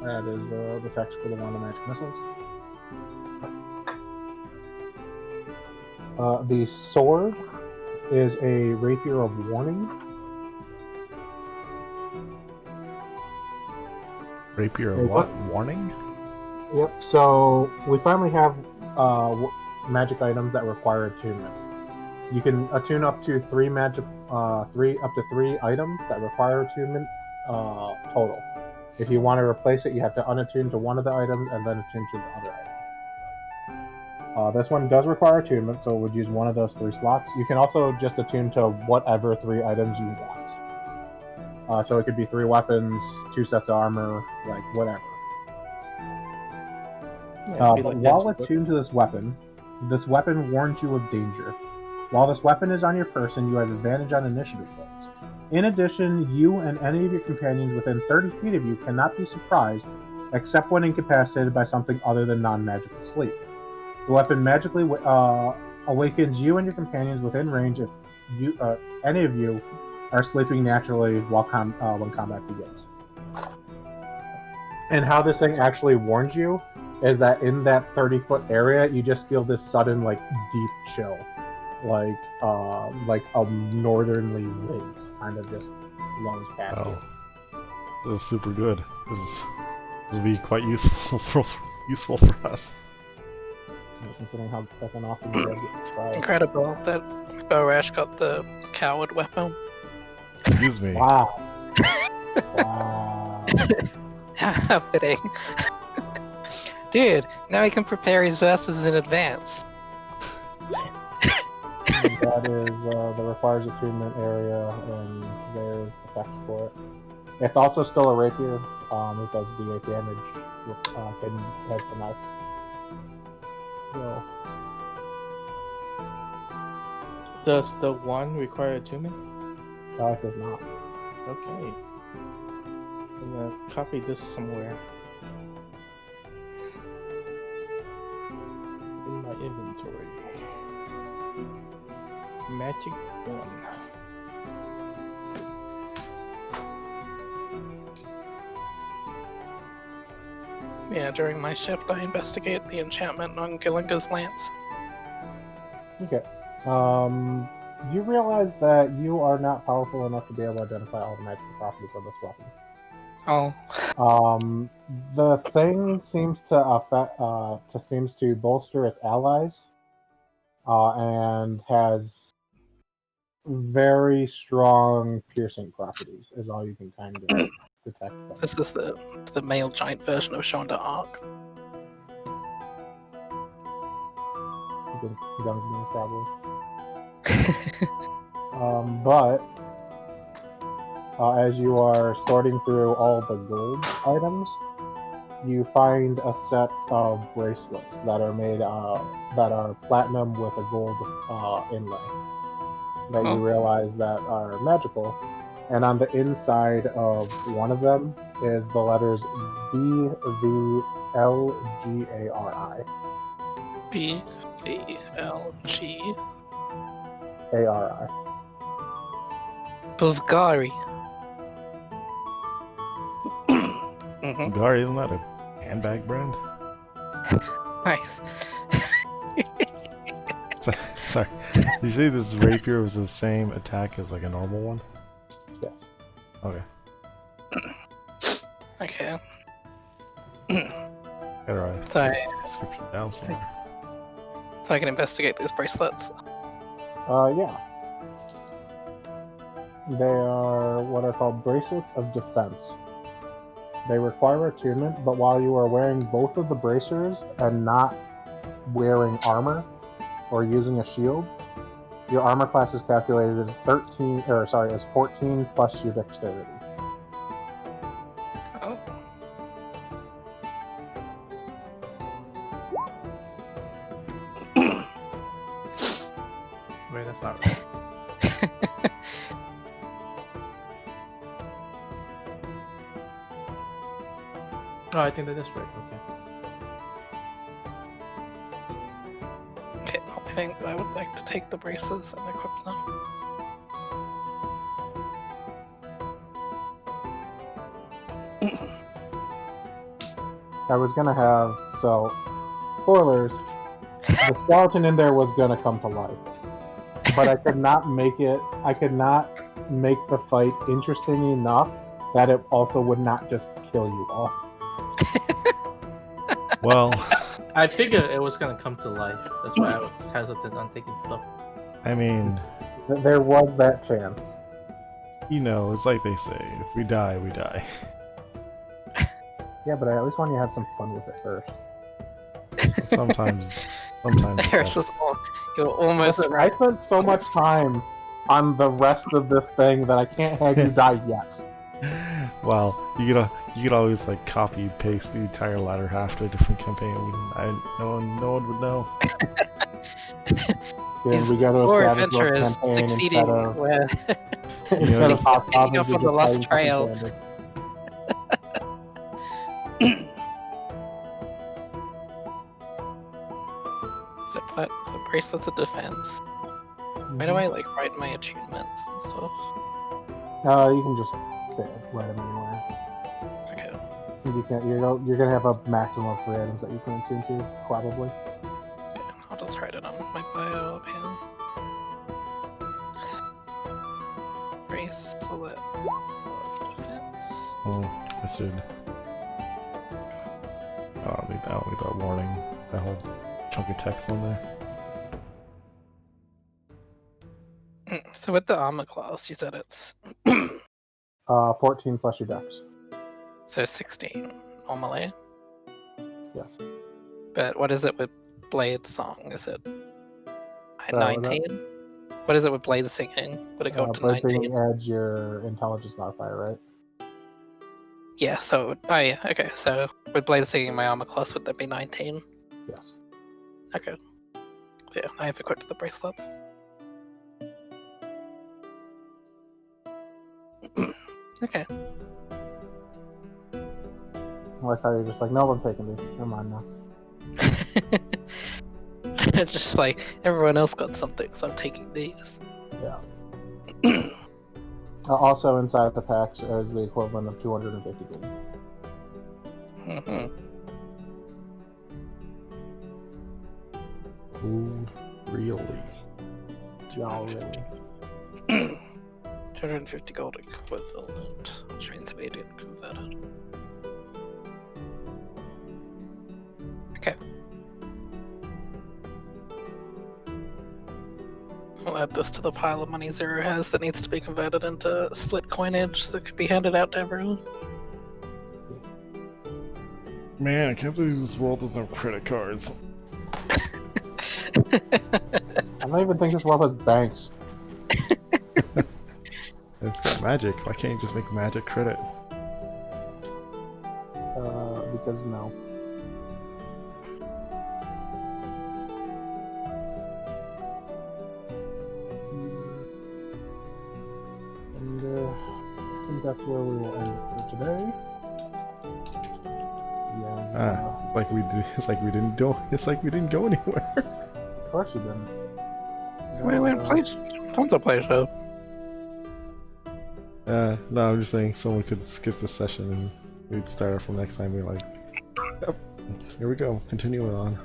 That is the text for the wand of magic missiles. The sword is a rapier of warning. Rapier Wait, of what? Warning? Yep. So we finally have magic items that require attunement. You can attune up to 3 magic, 3 items that require attunement total. If you want to replace it, you have to unattune to one of the items and then attune to the other item. This one does require attunement, so it would use one of those 3 slots. You can also just attune to whatever 3 items you want. So it could be 3 weapons, 2 sets of armor, like whatever. Yeah, But while attuned to this weapon warns you of danger. While this weapon is on your person, you have advantage on initiative rolls. In addition, you and any of your companions within 30 feet of you cannot be surprised, except when incapacitated by something other than non-magical sleep. The weapon magically awakens you and your companions within range if any of you are sleeping naturally when combat begins. And how this thing actually warns you is that in that 30-foot area, you just feel this sudden, deep chill. Like a northerly wind kind of just blows past you. This is super good. This will be quite useful for us. Considering how fucking often you guys get surprised. Incredible that Borash got the coward weapon. Excuse me. Wow. Wow. How fitting. Dude, now he can prepare his verses in advance. And that is the requires attunement area, and there's the text for it. It's also still a rapier. It does D8 damage. Can head finesse. So, Does the one require attunement? it does not. Okay. I'm gonna copy this somewhere. inventory. Magic 1. Yeah, during my shift, I investigate the enchantment on Gillinga's lance. Okay. You realize that you are not powerful enough to be able to identify all the magical properties of this weapon. Oh, The thing seems to bolster its allies, and has very strong piercing properties. Is all you can kind of detect. From this is the male giant version of Shonda Arc. Young me, probably. But as you are sorting through all the gold items, you find a set of bracelets that are made that are platinum with a gold inlay that you realize that are magical. And on the inside of one of them is the letters BVLGARI. BVLG. ARI. Bulgari. Mm-hmm. Gary, isn't that a handbag brand? Nice. Sorry. Did you say this rapier was the same attack as like a normal one? Yes. Okay. Okay. Gotta write Sorry. this description down somewhere. So I can investigate these bracelets. Yeah. They are what are called bracelets of defense. They require attunement, but while you are wearing both of the bracers and not wearing armor or using a shield, your armor class is calculated as 14 plus your dexterity. Oh. Wait, that's not right. Oh, I think that is right. Okay. Okay, I think I would like to take the braces and equip them. I was gonna have spoilers. The skeleton in there was gonna come to life, but I could not make it. I could not make the fight interesting enough that it also would not just kill you all. Well, I figured it was gonna come to life. That's why I was hesitant on taking stuff. I mean, There was that chance. you know, it's like they say, if we die, we die. Yeah, but I at least want you to have some fun with it first. Sometimes There's that's- just you're almost Listen, right. I spent so much time on the rest of this thing that I can't have you die yet. Well, you could always like copy paste the entire latter half to a different campaign. No one would know. Then we go to a Poor Savage World adventurers campaign succeeding where where instead of hot picking up we on the just lost fighting trail. bandits. So the bracelets of defense. Where do I like write my achievements and stuff? You can just write them anywhere. Okay. You can't. You're gonna have a maximum of 3 items that you can attune to, probably. Okay, I'll just write it on my bio up here. Bracelet of defense. I should. I'll leave that warning, that whole chunk of text on there. So with the armor class, you said it's 14 plus your dex. so 16 normally. Yes. But what is it with Blade song? Is it So 19? What is it with Blade singing? Would it go up to Blade 19? singing adds your intelligence modifier, right? Yeah, so yeah, okay. So with Blade singing my armor class, would that be 19? Yes. Okay. Yeah, I have equipped the bracelets. Okay. I like how you're just like, no, I'm taking these. Never mind now. It's just like everyone else got something, so I'm taking these. Yeah. Also inside the packs is the equivalent of 250 gold. Mm-hmm. Ooh, really? Y'all really. 250 gold equivalent. Transmediate converted. Okay. We'll add this to the pile of money Zero has that needs to be converted into split coinage that can be handed out to everyone. Man, I can't believe this world doesn't have credit cards. I don't even think this world has banks. It's got magic. Why can't you just make magic credit? Because no. And I think that's where we will end it for today. Yeah. It's like we did. It's like we didn't go. It's like we didn't go anywhere. Of course you didn't. We went place, tons of places. No, I'm just saying someone could skip the session and we'd start from next time. We're like, yep, here we go, continuing on.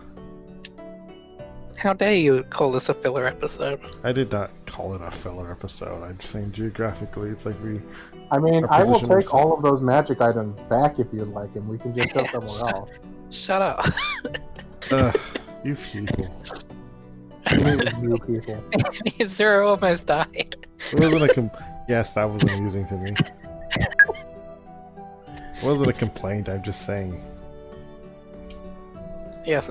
How dare you call this a filler episode? I did not call it a filler episode. I'm just saying geographically, it's like we. I mean, Our I will position take was- all of those magic items back if you'd like, and we can just go somewhere else. Shut up. You people. You people. Zero almost died. It wasn't a Yes, that was amusing to me. It wasn't a complaint. I'm just saying. Yes.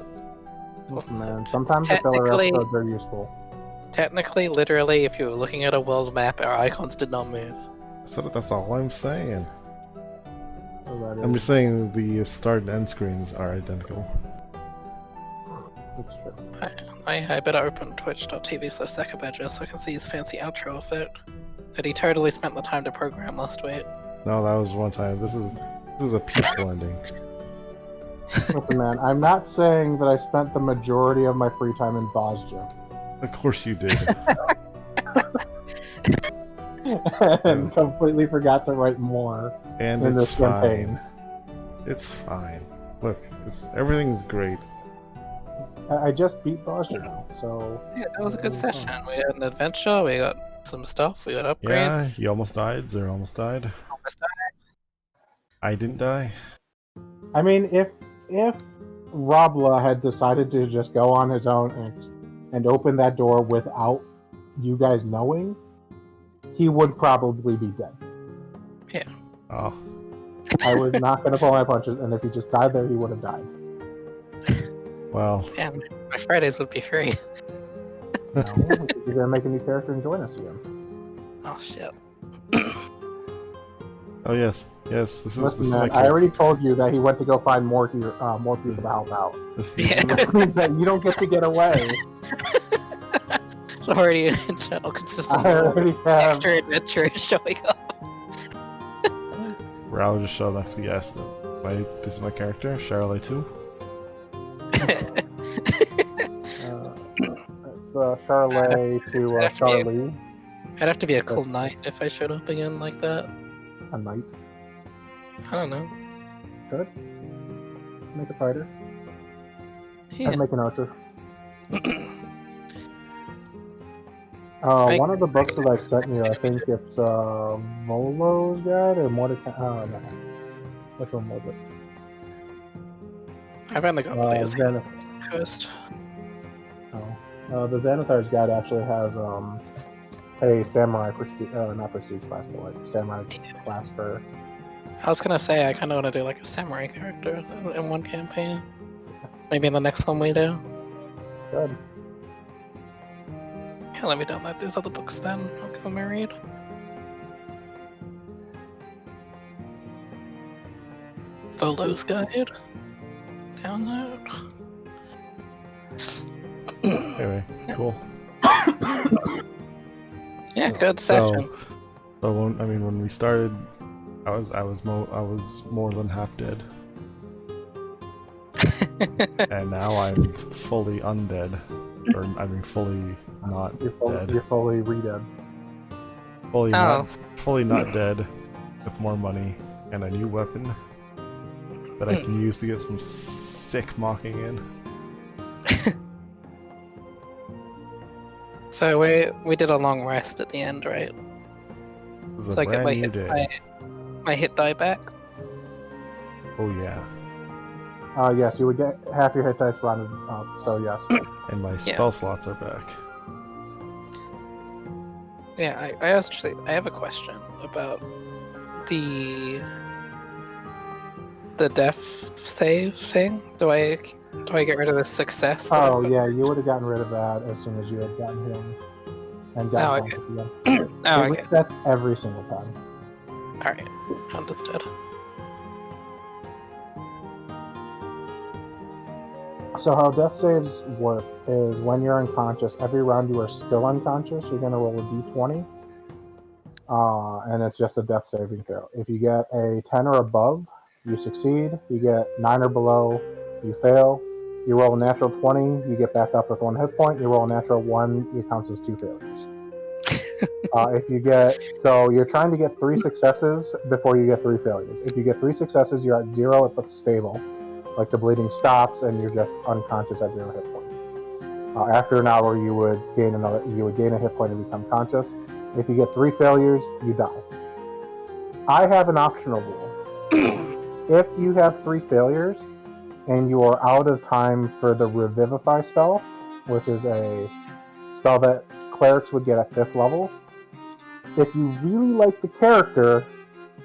Listen, man, sometimes the filler Technically- episodes are useful. Technically, literally, if you were looking at a world map, our icons did not move. So that's all I'm saying. So that I'm is- just saying the start and end screens are identical. It's true. I better open twitch.tv/Zakabadger so I can see his fancy outro effect that he totally spent the time to program last week. No, that was one time. This is a peaceful ending. Listen, man, I'm not saying that I spent the majority of my free time in Bosnia. Of course you did. And completely forgot to write more. And In it's this campaign. fine. It's fine. Look, everything's great. I just beat Bosnia now, so... Yeah, that was a good session. We had an adventure, we got some stuff, we got Yeah, upgrades. you almost died. Zero almost died. Almost died. I didn't die. I mean, if Robla had decided to just go on his own and open that door without you guys knowing, he would probably be dead. Oh, I was not going to pull my punches, and if he just died there, he would have died. well. Damn, my Fridays would be free. No, you're going to make a new character and join us again. Oh shit. Oh yes, yes. This Listen, is man, my I character. already told you that he went to go find more people to help out. Yeah. Which means that you don't get to get away. It's already an internal consistent I already have. extra adventure is showing up. I'll just show next week. Yes, this is my character, Charlotte 2. It's Charlotte to I'd have to be- Charlie, I'd have to be a cool knight if I showed up again like that. a knight. I don't know. Good. Make a fighter. Yeah. I'd make an archer. Right. One of the books that I sent you, I think it's Volo's Guide or Mordecai. Oh, no. Which one was it? I've only got players Xanath- coast. the Xanathar's Guide actually has a samurai prestige, not prestige class, but like samurai class for. I was gonna say I kind of want to do like a samurai character in one campaign. Maybe in the next one we do. Good. Yeah, let me download these other books then. I'll give them a read. Volo's Guide. Download. Anyway, cool. Yeah, good So- session. So when we started, I was more than half dead, and now I'm fully undead. or I mean, fully not dead. You're fully re-dead. Fully Oh. fully not dead, with more money and a new weapon that I can use to get some sick mocking in. So we did a long rest at the end, right? This is a So I get brand new day. my hit die back. Oh yeah, Yes, you would get half your hit dice rounded up, so yes. and my spell slots are back. Yeah, I have a question about the death save thing. Do I get rid of the success? that I Oh put- yeah, you would have gotten rid of that as soon as you had gotten healing. And gotten okay. conscious again. Oh, It okay. resets every single time. Alright. Understood. So how death saves work is when you're unconscious, every round you are still unconscious, you're going to roll a d20. And it's just a death saving throw. If you get a 10 or above, you succeed. You get 9 or below, you fail. You roll a natural 20, you get back up with 1 hit point. You roll a natural 1, it counts as 2 failures. So you're trying to get 3 successes before you get 3 failures. If you get 3 successes, you're at 0, it puts stable. Like the bleeding stops and you're just unconscious at 0 hit points. After an hour, you would gain a hit point and become conscious. If you get 3 failures, you die. I have an optional rule. If you have 3 failures and you are out of time for the Revivify spell, which is a spell that clerics would get at 5th level, if you really like the character,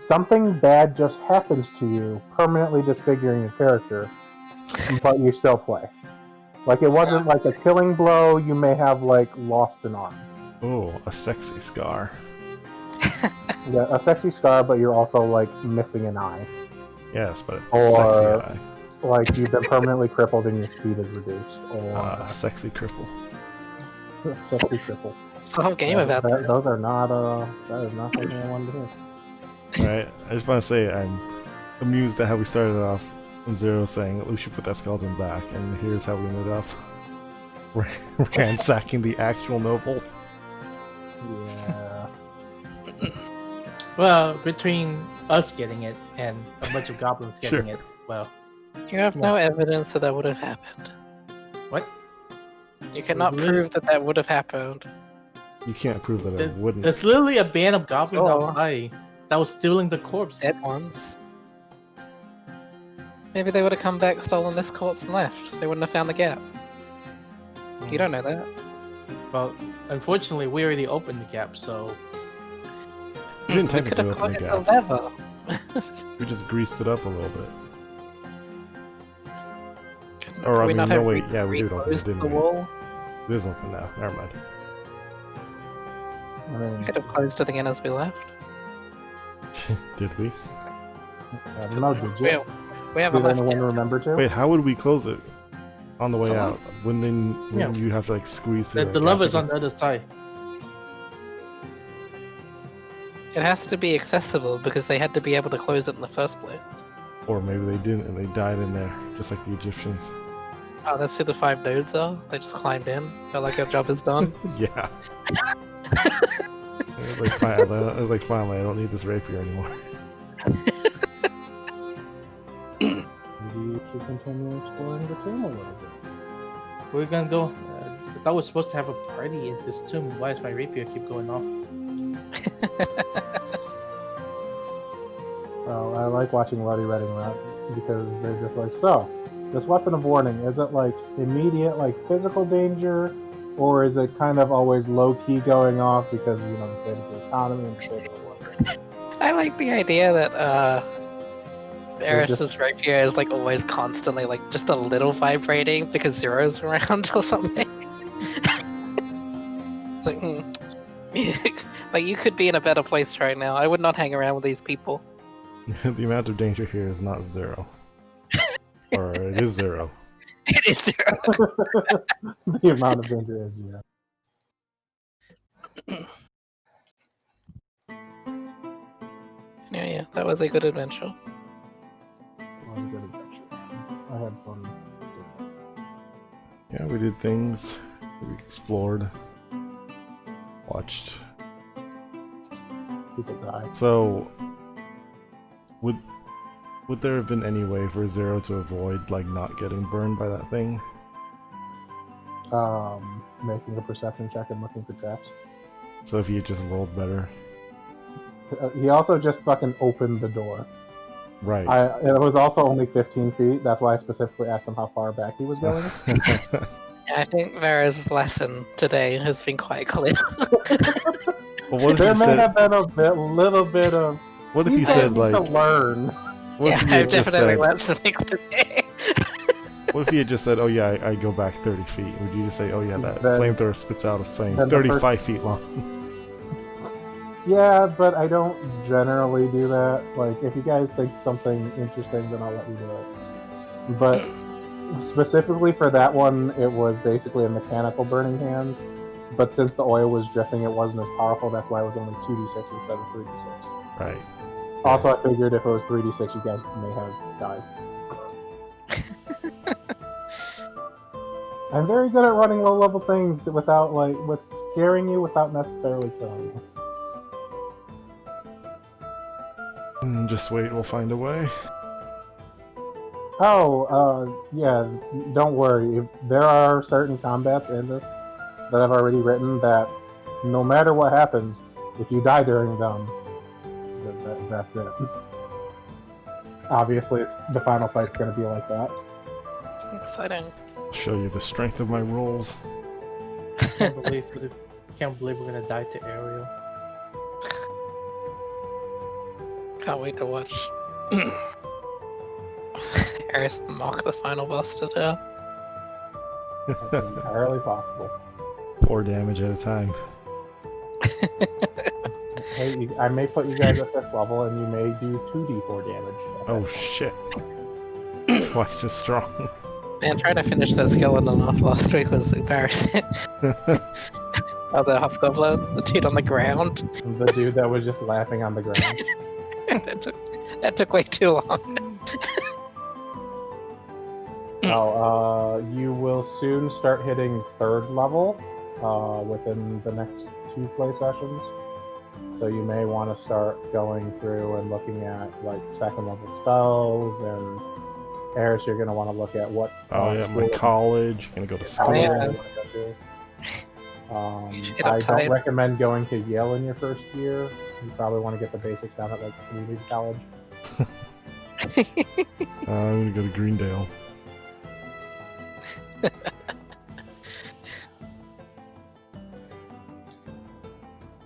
something bad just happens to you, permanently disfiguring your character, but you still play. Like, it wasn't like a killing blow, you may have, like, lost an arm. Oh, a sexy scar. Yeah, a sexy scar, but you're also, like, missing an eye. Yes, but it's a sexy eye. Like, you've been permanently crippled and your speed is reduced. Or Sexy cripple. sexy cripple. It's the whole game about that. Those are not, that is not something I wanted to hear. Alright, I just want to say I'm amused at how we started off in Zero saying that we should put that skeleton back, and here's how we ended up ransacking the actual novel. Yeah. Well, between us getting it and a bunch of goblins getting Sure. it, well, You have no evidence that would have happened. what? You cannot Really? prove that would have happened. You can't prove that it wouldn't. There's literally a band of goblins Oh. outside that was stealing the corpse. Dead ones. Maybe they would have come back, stolen this corpse, and left. They wouldn't have found the gap. You don't know that. Well, unfortunately, we already opened the gap, so We didn't We could technically have open the closed the gap. lever. We just greased it up a little bit. Could Or, I we mean, not no, have wait, yeah, we did open it, reclosed didn't the we? wall? It is open now. Never mind. I mean, We could have closed it again as we left. Did we? I don't know, did you? We haven't Did left anyone yet. remember to? Wait, how would we close it on the way The out? Wouldn't Yeah. you'd have to like squeeze through the a lever's gap on the other side. It has to be accessible because they had to be able to close it in the first place. Or maybe they didn't and they died in there, just like the Egyptians. Oh, that's who the 5 nodes are? They just climbed in. Felt like our job is done. Yeah. It was like, finally, I don't need this rapier anymore. Maybe you should continue exploring the tomb a little bit. We're gonna go. I thought we were supposed to have a party in this tomb. Why does my rapier keep going off? So I like watching Lottie writing that because they're just like, so, this weapon of warning, is it like immediate, like physical danger, or is it kind of always low key going off because, you know, the state of the economy and the state of the world? I like the idea that They're just- Eris's rapier is like always constantly like just a little vibrating because Zero's around or something. It's like, like you could be in a better place right now. I would not hang around with these people. The amount of danger here is not 0. Or it is 0. It is Zero. The amount of danger is 0. Yeah, that was a good adventure. What a good adventure. I had fun. Yeah, we did things We explored, watched. People die. So, would there have been any way for Zero to avoid like not getting burned by that thing? Making a perception check and looking for traps. So if he had just rolled better, He also just fucking opened the door. right? It was also only 15 feet. That's why I specifically asked him how far back he was going. Yeah, I think Vera's lesson today has been quite clear. Well, what if There he may said? have been little bit of. What if he "You said guys need like? to learn. What Yeah, if he I've had just definitely said? learned some things today. What if he had just said, "Oh yeah, I go back 30 feet"? Would you just say, "Oh yeah, that Then- flamethrower spits out a flame then the 35 feet long"? Yeah, but I don't generally do that. Like, if you guys think something interesting, then I'll let you do it. But specifically for that one, it was basically a mechanical burning hands. But since the oil was dripping, it wasn't as powerful. That's why it was only 2d6 instead of 3d6. Right. Also, I figured if it was 3d6, you guys may have died. I'm very good at running low-level things without, like, with scaring you without necessarily killing you. Just wait, we'll find a way. Oh, yeah, don't worry. There are certain combats in this that I've already written that no matter what happens, if you die during them, that's it. Obviously, the final fight's going to be like that. Exciting. Show you the strength of my rolls. Can't believe we're gonna die to Ariel. Can't wait to watch Eris mock the final boss to death. That's entirely possible. 4 damage at a time. Hey, I may put you guys at 5th level, and you may do 2d4 damage. Oh shit. Twice as strong. Man, trying to finish that skeleton off last week was embarrassing. Oh, the hobgoblin, the dude on the ground. The dude that was just laughing on the ground. that took way too long. You will soon start hitting 3rd level within the next 2 play sessions. So you may want to start going through and looking at like 2nd level spells, and Eris, you're going to want to look at what. Oh yeah, my college. Gonna go to school. Oh, yeah. Hit up I tight. don't recommend going to Yale in your first year. You probably want to get the basics down at like community college. I'm gonna go to Greendale.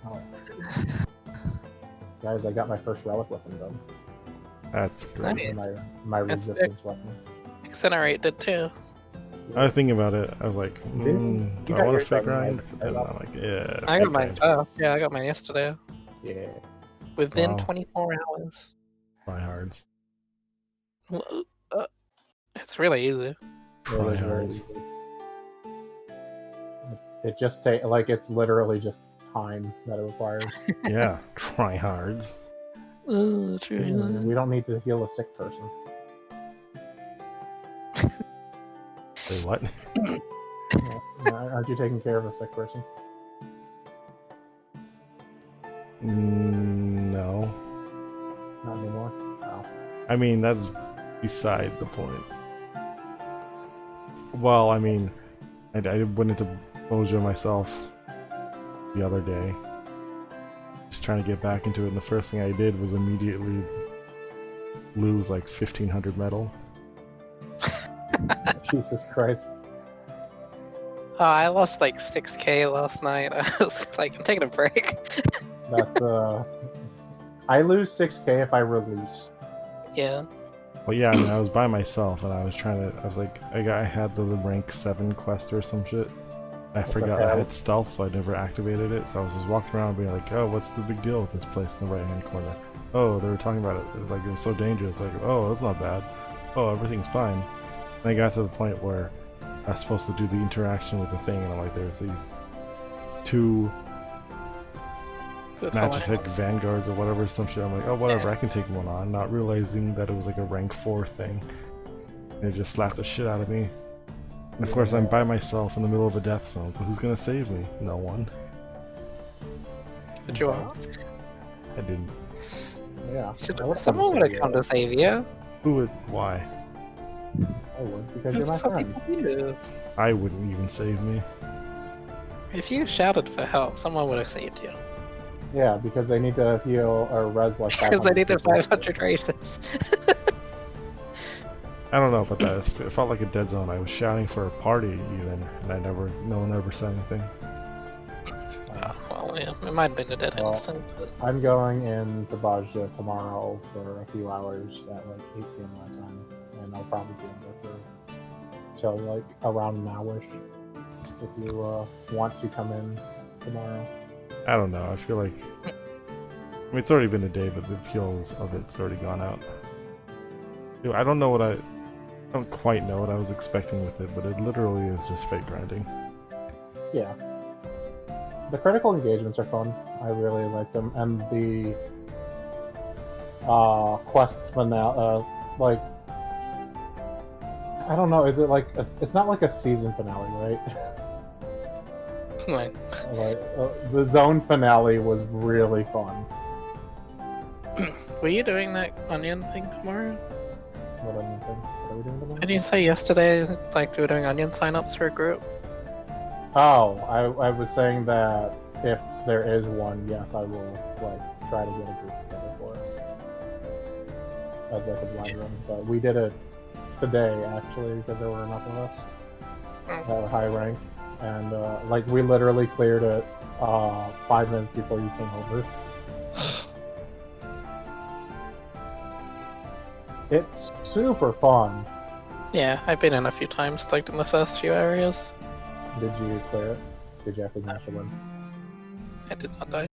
Oh. Guys, I got my first relic weapon done. That's great. Nice. My That's resistance weapon. Incinerate did too. I was thinking about it. I was like, You do I got want yours to fake done, right? grind? But then I'm like, yeah. I fake got mine. grind. Oh, yeah, I got mine yesterday. Yeah. Within Wow. 24 hours. Try hards. It's really easy. It Try is very hards. easy. It just takes, like, it's literally just time that it requires. Yeah, try hards. Oh, true. We don't need to heal a sick person. Say what? Aren't you taking care of a sick person? No. Not anymore? No. I mean, that's beside the point. Well, I mean, I went into Bojo myself the other day. Just trying to get back into it, and the first thing I did was immediately lose like 1,500 metal. Jesus Christ. Oh, I lost like 6k last night. I was like, I'm taking a break. That's, I lose 6k if I release. Yeah. Well, yeah, I mean, I was by myself, and I was like, I had the rank 7 quest or some shit. I forgot I had stealth, so I never activated it, so I was just walking around being like, oh, what's the big deal with this place in the right-hand corner? Oh, they were talking about it, like, it was so dangerous, like, oh, that's not bad. Oh, everything's fine. And I got to the point where I was supposed to do the interaction with the thing, and I'm like, there's these 2 Good Magitech Vanguards or whatever, some shit. I'm like, oh, whatever, Yeah. I can take one on, not realizing that it was like a rank 4 thing. And it just slapped the shit out of me. And of course, I'm by myself in the middle of a death zone, so who's gonna save me? No one. Did you ask? I didn't. Yeah. Should, I would someone would have save come you. to save you. Who would? Why? I would, because you're my Some friend. people do. I wouldn't even save me. If you shouted for help, someone would have saved you. Yeah, because they need to heal or res like Because 500 they needed people. 500 races. I don't know about that. It felt like a dead zone. I was shouting for a party even, and no one ever said anything. Well, yeah, it might have been a dead Well, instant. But... I'm going in to Bajja tomorrow for a few hours at like 8 p.m. my time, and I'll probably be in there for till like around nowish. If you want to come in tomorrow. I don't know. I feel like I mean it's already been a day, but the appeal of it's already gone out. Dude, I don't quite know what I was expecting with it, but it literally is just fake grinding. Yeah. The critical engagements are fun. I really like them, and the quest finale, like I don't know, is it like it's not like a season finale, right? Like, Like the zone finale was really fun. were you doing that onion thing tomorrow? What onion thing? What are we doing tomorrow? Didn't you say yesterday, like, they were doing onion signups for a group? Oh, I was saying that if there is one, yes, I will like try to get a group together for it as like a blind run. But we did it today actually because there were enough of us that were high rank, and like we literally cleared it 5 minutes before you came over. It's super fun. Yeah, I've been in a few times, like in the first few areas. Did you clear it? Did you have to mash a win? I did not die.